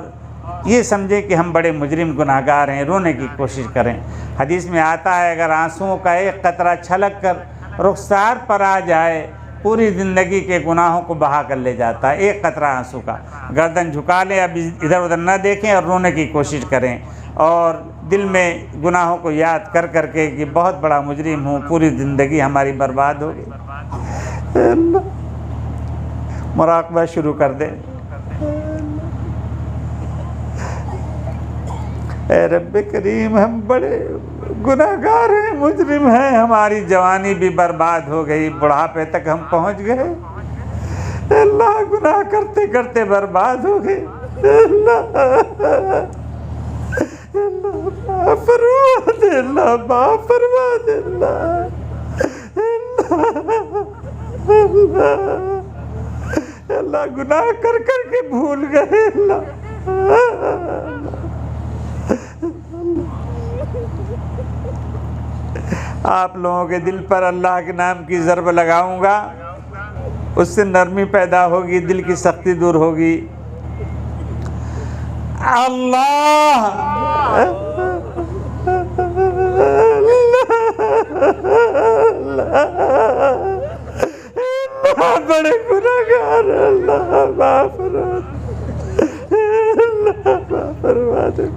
یہ سمجھے کہ ہم بڑے مجرم گناہگار ہیں، رونے کی کوشش کریں۔ حدیث میں آتا ہے اگر آنسوؤں کا ایک قطرہ چھلک کر رخسار پر آ جائے پوری زندگی کے گناہوں کو بہا کر لے جاتا ہے، ایک قطرہ آنسو کا۔ گردن جھکا لیں، اب ادھر ادھر نہ دیکھیں اور رونے کی کوشش کریں اور دل میں گناہوں کو یاد کر کر کے کہ بہت بڑا مجرم ہوں، پوری زندگی ہماری برباد ہو گئی۔ مراقبہ شروع کر دیں۔ اے رب کریم ہم بڑے گناہگار ہیں، مجرم ہیں، ہماری جوانی بھی برباد ہو گئی، بڑھاپے تک ہم پہنچ گئے، اللہ گناہ کرتے کرتے برباد ہو گئے، اللہ معاف فرما دے، اللہ معاف فرما دے، اللہ گناہ کر کر کے بھول گئے، اللہ آپ لوگوں کے دل پر اللہ کے نام کی ضرب لگاؤں گا، اس سے نرمی پیدا ہوگی، دل کی سختی دور ہوگی۔ اللہ بڑے گناہگار، اللہ معاف فرما دے، اللہ معاف فرما دے۔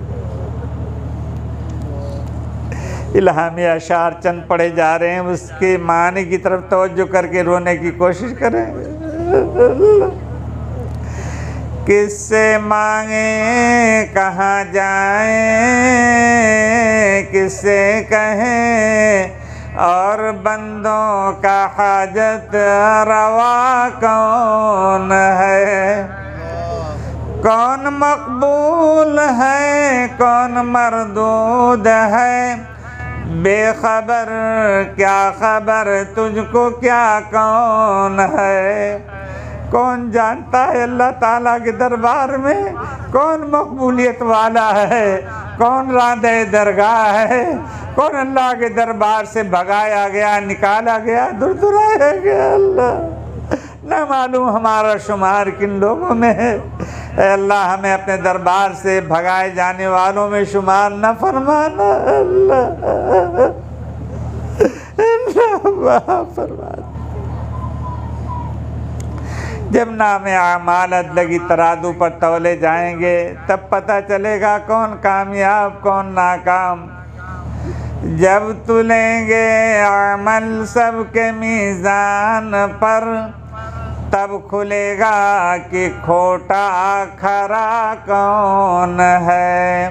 الہامی اشعار چند پڑھے جا رہے ہیں، اس کے معنی کی طرف توجہ کر کے رونے کی کوشش کریں۔ کس سے مانگیں کہاں جائیں، کس سے کہیں اور بندوں کا حاجت روا کون ہے، کون مقبول ہے کون مردود ہے، بے خبر کیا خبر تجھ کو کیا کون ہے۔ کون جانتا ہے اللہ تعالیٰ کے دربار میں کون مقبولیت والا ہے، کون راندہ درگاہ ہے، کون اللہ کے دربار سے بھگایا گیا، نکالا گیا، دور درایا گیا۔ اللہ نہ معلوم ہمارا شمار کن لوگوں میں ہے، اے اللہ ہمیں اپنے دربار سے بھگائے جانے والوں میں شمار نہ فرمانا، اللہ معاف فرما۔ جب نام اعمال لگی ترازو پر تولے جائیں گے تب پتہ چلے گا کون کامیاب کون ناکام۔ جب تلیں گے عمل سب کے میزان پر تب کھلے گا کہ کھوٹا کھرا کون ہے۔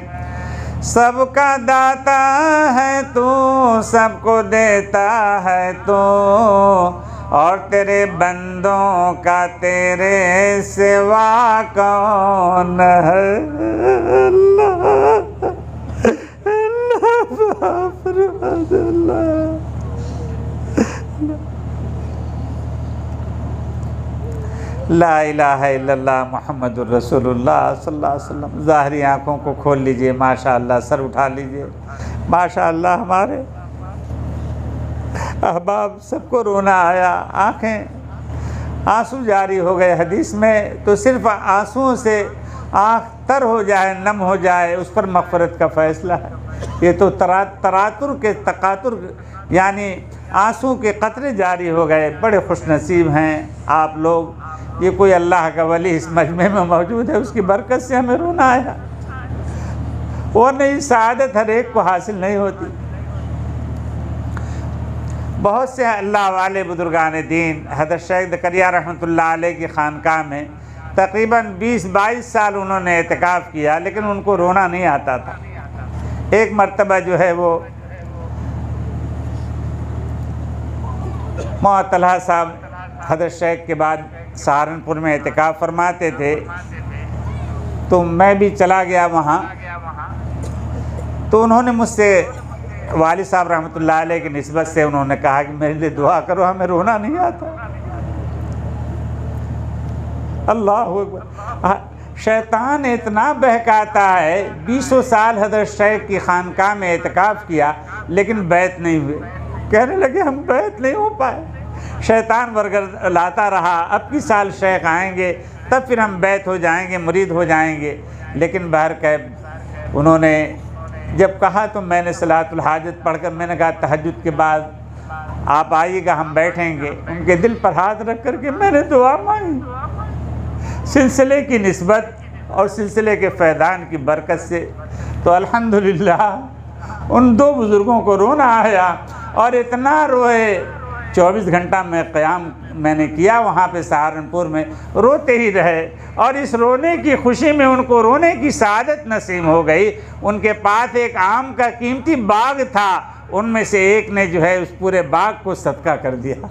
سب کا داتا ہے تو، سب کو دیتا ہے تو، اور تیرے بندوں کا تیرے سوا کون ہے۔ اللہ معاف فرما دے، اللہ لا الہ الا اللہ محمد الرسول اللہ صلی اللہ علیہ وسلم۔ ظاہری آنکھوں کو کھول لیجئے، ماشاءاللہ سر اٹھا لیجئے، ماشاءاللہ ہمارے احباب سب کو رونا آیا، آنکھیں آنسو جاری ہو گئے۔ حدیث میں تو صرف آنسوؤں سے آنکھ تر ہو جائے، نم ہو جائے، اس پر مغفرت کا فیصلہ ہے۔ یہ تو تراتر کے تقاطر یعنی آنسو کے قطرے جاری ہو گئے۔ بڑے خوش نصیب ہیں آپ لوگ، یہ کوئی اللہ کا ولی اس مجمع میں موجود ہے، اس کی برکت سے ہمیں رونا آیا، ورنہ یہ سعادت ہر ایک کو حاصل نہیں ہوتی۔ بہت سے اللہ والے بزرگان دین حضرت شیخ زکریہ رحمۃ اللہ علیہ کی خانقاہ میں تقریباً 20-22 سال انہوں نے اعتکاف کیا، لیکن ان کو رونا نہیں آتا تھا۔ ایک مرتبہ جو ہے وہ مولانا طلحہ صاحب حضرت شیخ کے بعد سہارنپور میں اعتکاف فرماتے تھے، تو میں بھی چلا گیا وہاں، تو انہوں نے مجھ سے والد صاحب رحمۃ اللہ علیہ کی نسبت سے انہوں نے کہا کہ میرے لیے دعا کرو، ہمیں رونا نہیں آتا۔ اللہ اکبر۔ شیطان اتنا بہکاتا ہے، 20 سال حضرت شیخ کی خانقاہ میں اعتکاف کیا لیکن بیعت نہیں ہوئے، کہنے لگے ہم بیعت نہیں ہو پائے۔ شیطان لاتا رہا، اب کی سال شیخ آئیں گے تب پھر ہم بیعت ہو جائیں گے، مرید ہو جائیں گے۔ لیکن بہرکیف انہوں نے جب کہا تو میں نے صلاۃ الحاجت پڑھ کر میں نے کہا تہجد کے بعد آپ آئیے گا، ہم بیٹھیں گے۔ ان کے دل پر ہاتھ رکھ کر کے میں نے دعا مانگی۔ سلسلے کی نسبت اور سلسلے کے فیضان کی برکت سے تو الحمدللہ ان دو بزرگوں کو رونا آیا، اور اتنا روئے، 24 گھنٹہ میں قیام میں نے کیا وہاں پہ سہارنپور میں، روتے ہی رہے، اور اس رونے کی خوشی میں ان کو رونے کی سعادت نصیب ہو گئی۔ ان کے پاس ایک آم کا قیمتی باغ تھا، ان میں سے ایک نے جو ہے اس پورے باغ کو صدقہ کر دیا۔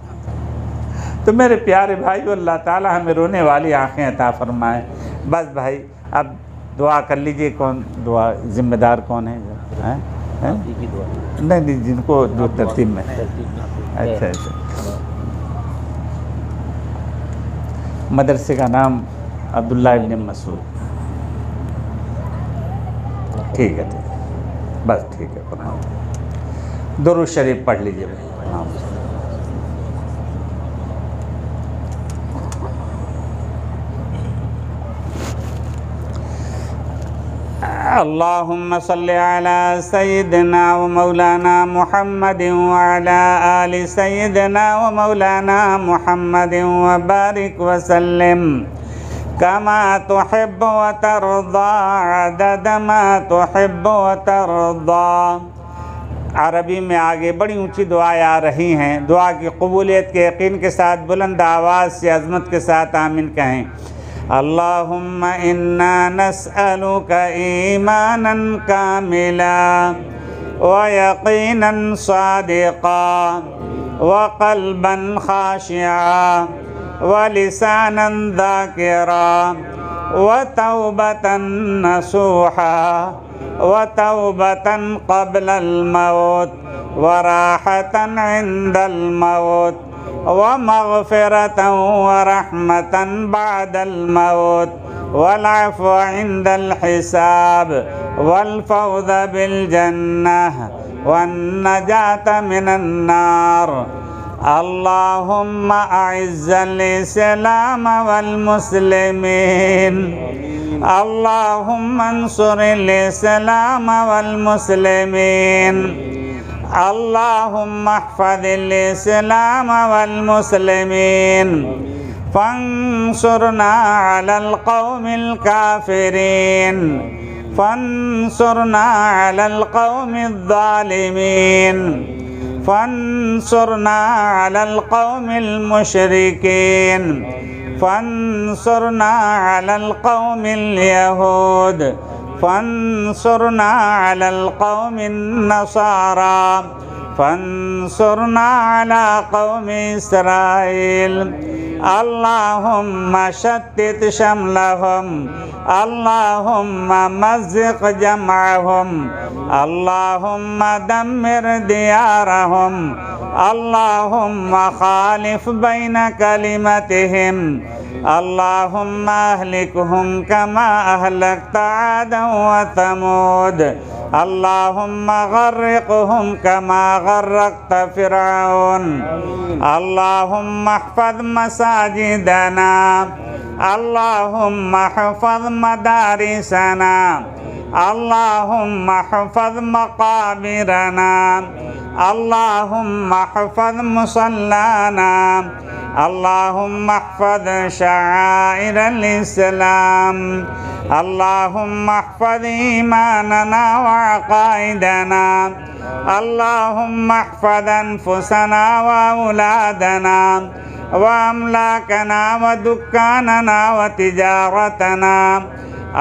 تو میرے پیارے بھائیو، اللہ تعالی ہمیں رونے والی آنکھیں عطا فرمائے۔ بس بھائی اب دعا کر لیجئے، کون دعا ذمہ دار کون ہے؟ نہیں جن کو جو ترتیب میں، اچھا مدرسے کا نام عبداللہ ابن مسعود، ٹھیک ہے بس ٹھیک ہے۔ درود شریف پڑھ لیجئے بھائی۔ اللہم صلی علی سیدنا و مولانا محمد وعلی آل سیدنا و مولانا محمد وبارک وسلم کما تحب و ترضا عدد ما تحب و ترضا۔ عربی میں آگے بڑی اونچی دعائیں آ رہی ہیں، دعا کی قبولیت کے یقین کے ساتھ بلند آواز سے عظمت کے ساتھ آمین کہیں۔ اللہم انا نسألک ایمانا کاملا ویقینا صادقا وقلبا خاشعا ولسانا ذاکرا وتوبة نصوحا وتوبة قبل الموت وراحة عند الموت ومغفرة ورحمة بعد الموت والعفو عند الحساب والفوز بالجنة والنجاة من النار۔ اللهم أعز الإسلام والمسلمين، اللهم انصر الإسلام والمسلمين، اللهم احفظ الإسلام والمسلمين، فانصرنا على القوم الكافرين، فانصرنا على القوم الظالمين، فانصرنا على القوم المشركين، فانصرنا على القوم اليهود، فانصرنا على القوم النصارى، فانصرنا على قوم إسرائيل۔ اللهم شتت شملهم، اللهم مزق جمعهم، اللهم دمر ديارهم، اللهم خالف بين كلمتهم، اللهم اهلكهم كما أهلكت عادا وثمود، اللهم غرقهم كما غرقت فرعون، اللهم احفظ مساجدنا، اللهم احفظ مدارسنا، اللهم احفظ مقابرنا، اللهم احفظ مصلانا، اللهم احفظ شعائر الإسلام، اللهم احفظ إيماننا وعقائدنا، اللهم احفظ أنفسنا وأولادنا وأملاكنا ودكاننا وتجارتنا،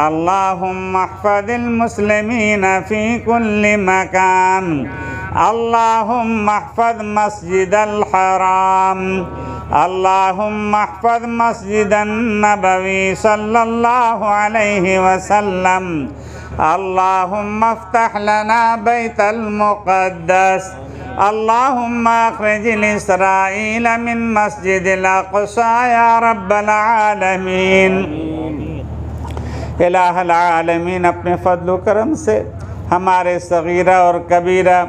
اللهم احفظ المسلمين في كل مكان، اللهم احفظ مسجد الحرام، اللهم احفظ مسجد النبوي صلى الله عليه وسلم، اللہم افتح لنا بیت المقدس، اللہم اخرج الاسرائیل من مسجد الاقصی یا رب العالمین۔ الہ العالمین اپنے فضل و کرم سے ہمارے صغیرہ اور کبیرہ،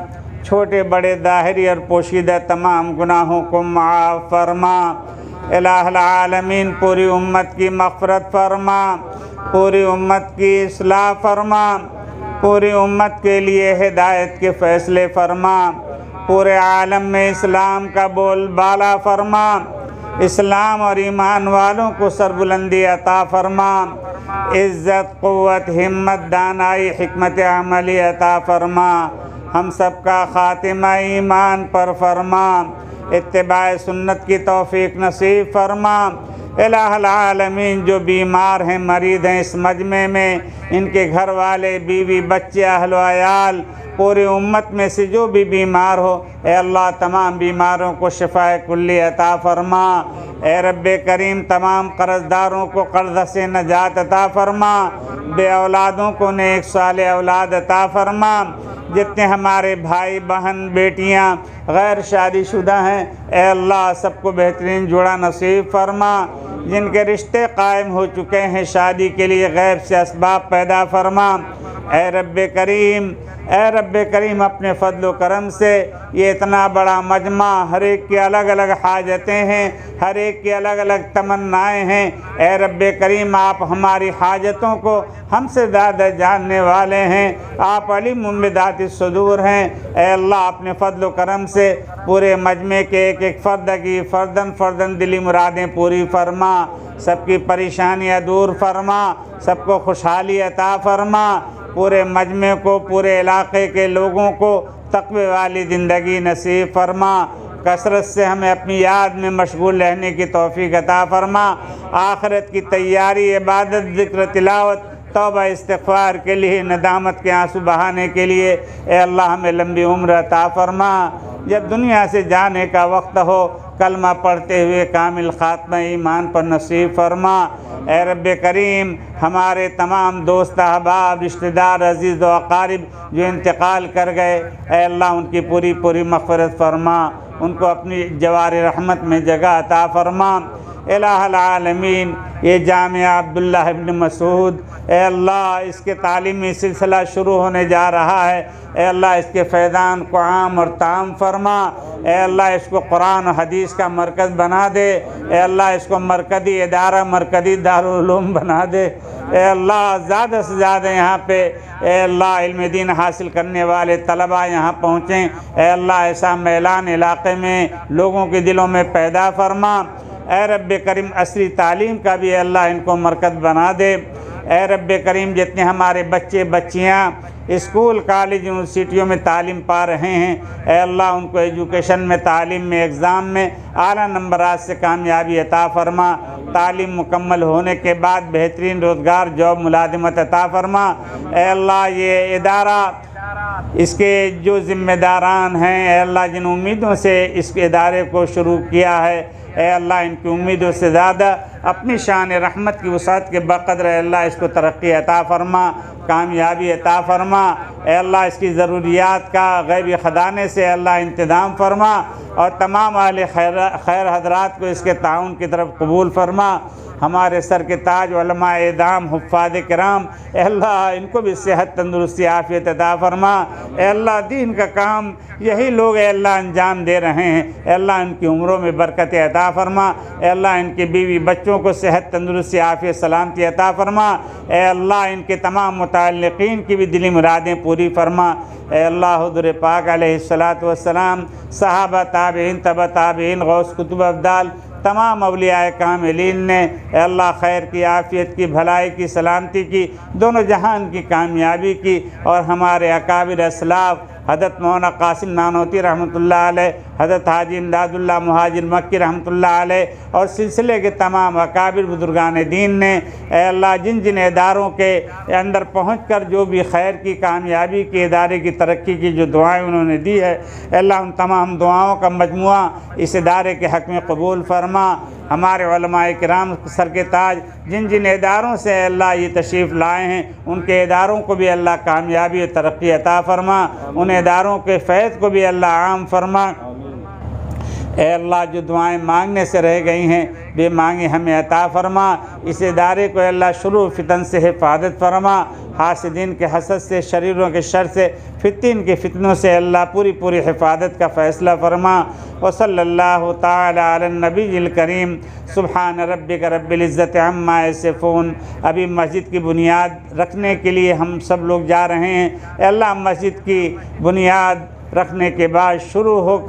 چھوٹے بڑے ظاہری اور پوشیدہ تمام گناہوں کو معاف فرما۔ الہ العالمین پوری امت کی مغفرت فرما، پوری امت کی اصلاح فرما، پوری امت کے لیے ہدایت کے فیصلے فرما، پورے عالم میں اسلام کا بول بالا فرما، اسلام اور ایمان والوں کو سربلندی عطا فرما، عزت قوت ہمت دانائی حکمت عملی عطا فرما، ہم سب کا خاتمہ ایمان پر فرما، اتباع سنت کی توفیق نصیب فرما۔ الہ العالمین جو بیمار ہیں مریض ہیں اس مجمع میں، ان کے گھر والے بیوی بچے اہل و عیال، پوری امت میں سے جو بھی بیمار ہو، اے اللہ تمام بیماروں کو شفاء کلی عطا فرما۔ اے رب کریم تمام قرض داروں کو قرض سے نجات عطا فرما، بے اولادوں کو نیک صالح اولاد عطا فرما، جتنے ہمارے بھائی بہن بیٹیاں غیر شادی شدہ ہیں اے اللہ سب کو بہترین جوڑا نصیب فرما، جن کے رشتے قائم ہو چکے ہیں شادی کے لیے غیب سے اسباب پیدا فرما۔ اے رب کریم اپنے فضل و کرم سے یہ اتنا بڑا مجمع، ہر ایک کی الگ الگ حاجتیں ہیں، ہر ایک کی الگ الگ تمنائیں ہیں، اے رب کریم آپ ہماری حاجتوں کو ہم سے زیادہ جاننے والے ہیں، آپ علیم بذات الصدور ہیں۔ اے اللہ اپنے فضل و کرم سے پورے مجمع کے ایک ایک فرد کی فرداً دلی مرادیں پوری فرما، سب کی پریشانیاں دور فرما، سب کو خوشحالی عطا فرما، پورے مجمع کو پورے علاقے کے لوگوں کو تقوی والی زندگی نصیب فرما، کثرت سے ہمیں اپنی یاد میں مشغول رہنے کی توفیق عطا فرما، آخرت کی تیاری عبادت ذکر تلاوت توبہ استغفار کے لیے ندامت کے آنسو بہانے کے لیے اے اللہ ہمیں لمبی عمر عطا فرما، جب دنیا سے جانے کا وقت ہو کلمہ پڑھتے ہوئے کامل خاتمہ ایمان پر نصیب فرما۔ اے رب کریم ہمارے تمام دوست احباب رشتہ دار عزیز و اقارب جو انتقال کر گئے اے اللہ ان کی پوری مغفرت فرما، ان کو اپنی جوار رحمت میں جگہ عطا فرما۔ الہ العالمین یہ جامعہ عبداللہ ابن مسعود اے اللہ اس کے تعلیمی سلسلہ شروع ہونے جا رہا ہے، اے اللہ اس کے فیضان کو عام اور تام فرما، اے اللہ اس کو قرآن و حدیث کا مرکز بنا دے، اے اللہ اس کو مرکزی ادارہ مرکزی دارالعلوم بنا دے، اے اللہ زیادہ سے زیادہ یہاں پہ اے اللہ علم دین حاصل کرنے والے طلباء یہاں پہنچیں، اے اللہ ایسا میلان علاقے میں لوگوں کے دلوں میں پیدا فرما، اے رب کریم عصری تعلیم کا بھی اے اللہ ان کو مرکز بنا دے، اے رب کریم جتنے ہمارے بچے بچیاں اسکول کالج یونیورسٹیوں میں تعلیم پا رہے ہیں اے اللہ ان کو ایجوکیشن میں تعلیم میں ایگزام میں اعلیٰ نمبرات سے کامیابی عطا فرما، تعلیم مکمل ہونے کے بعد بہترین روزگار جاب ملازمت عطا فرما، اے اللہ یہ ادارہ اس کے جو ذمہ داران ہیں اے اللہ جن امیدوں سے اس ادارے کو شروع کیا ہے اے اللہ ان کی امیدوں سے زیادہ اپنی شان رحمت کی وسعت کے بقدر اے اللہ اس کو ترقی عطا فرما، کامیابی عطا فرما، اے اللہ اس کی ضروریات کا غیبی خزانے سے اے اللہ انتظام فرما، اور تمام اہل خیر حضرات کو اس کے تعاون کی طرف قبول فرما، ہمارے سر کے تاج علماء اعظام حفاظ کرام اے اللہ ان کو بھی صحت تندرستی عافیت عطا فرما، اے اللہ دین کا کام یہی لوگ اے اللہ انجام دے رہے ہیں، اے اللہ ان کی عمروں میں برکت عطا فرما، اے اللہ ان کے بیوی بچوں کو صحت تندرستی عافیت سلامتی عطا فرما، اے اللہ ان کے تمام متعلقین کی بھی دلی مرادیں پوری فرما، اے اللہ حضور پاک علیہ الصلاۃ والسلام صحابہ تابعین تبع تابعین غوث قطب ابدال تمام اولیاء کاملین نے اے اللہ خیر کی عافیت کی بھلائی کی سلامتی کی دونوں جہان کی کامیابی کی، اور ہمارے اکابر اسلاف حضرت مولانا قاسم نانوتی رحمۃ اللہ علیہ، حضرت حاجی امداد اللہ مہاجر مکی رحمۃ اللہ علیہ اور سلسلے کے تمام اکابر بزرگان دین نے اے اللہ جن جن اداروں کے اندر پہنچ کر جو بھی خیر کی کامیابی کی ادارے کی ترقی کی جو دعائیں انہوں نے دی ہے اے اللہ ان تمام دعاؤں کا مجموعہ اس ادارے کے حق میں قبول فرما، ہمارے علماء کرام سر کے تاج جن جن اداروں سے اے اللہ یہ تشریف لائے ہیں ان کے اداروں کو بھی اللہ کامیابی و ترقی عطا فرما، ان اداروں کے فیض کو بھی اللہ عام فرما۔ اے اللہ جو دعائیں مانگنے سے رہ گئی ہیں بے مانگے ہمیں عطا فرما، اس ادارے کو اے اللہ شروع فتن سے حفاظت فرما، حاسدین کے حسد سے، شریروں کے شر سے، فتن کے فتنوں سے اللہ پوری حفاظت کا فیصلہ فرما۔ وصلی اللہ تعالی علی النبی الکریم، سبحان ربک رب العزت عما یصفون۔ ابھی مسجد کی بنیاد رکھنے کے لیے ہم سب لوگ جا رہے ہیں، اے اللہ مسجد کی بنیاد رکھنے کے بعد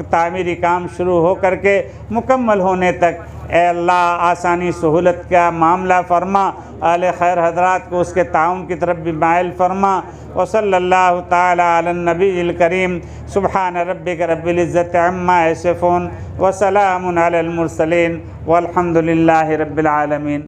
تعمیری کام شروع ہو کر کے مکمل ہونے تک اے اللہ آسانی سہولت کا معاملہ فرما، اہل خیر حضرات کو اس کے تعاون کی طرف بھی مائل فرما۔ وصلی اللہ تعالی علی النبی الکریم، سبحان ربک رب العزت عما یصفون، وسلام علی المرسلین، والحمد للہ رب العالمین۔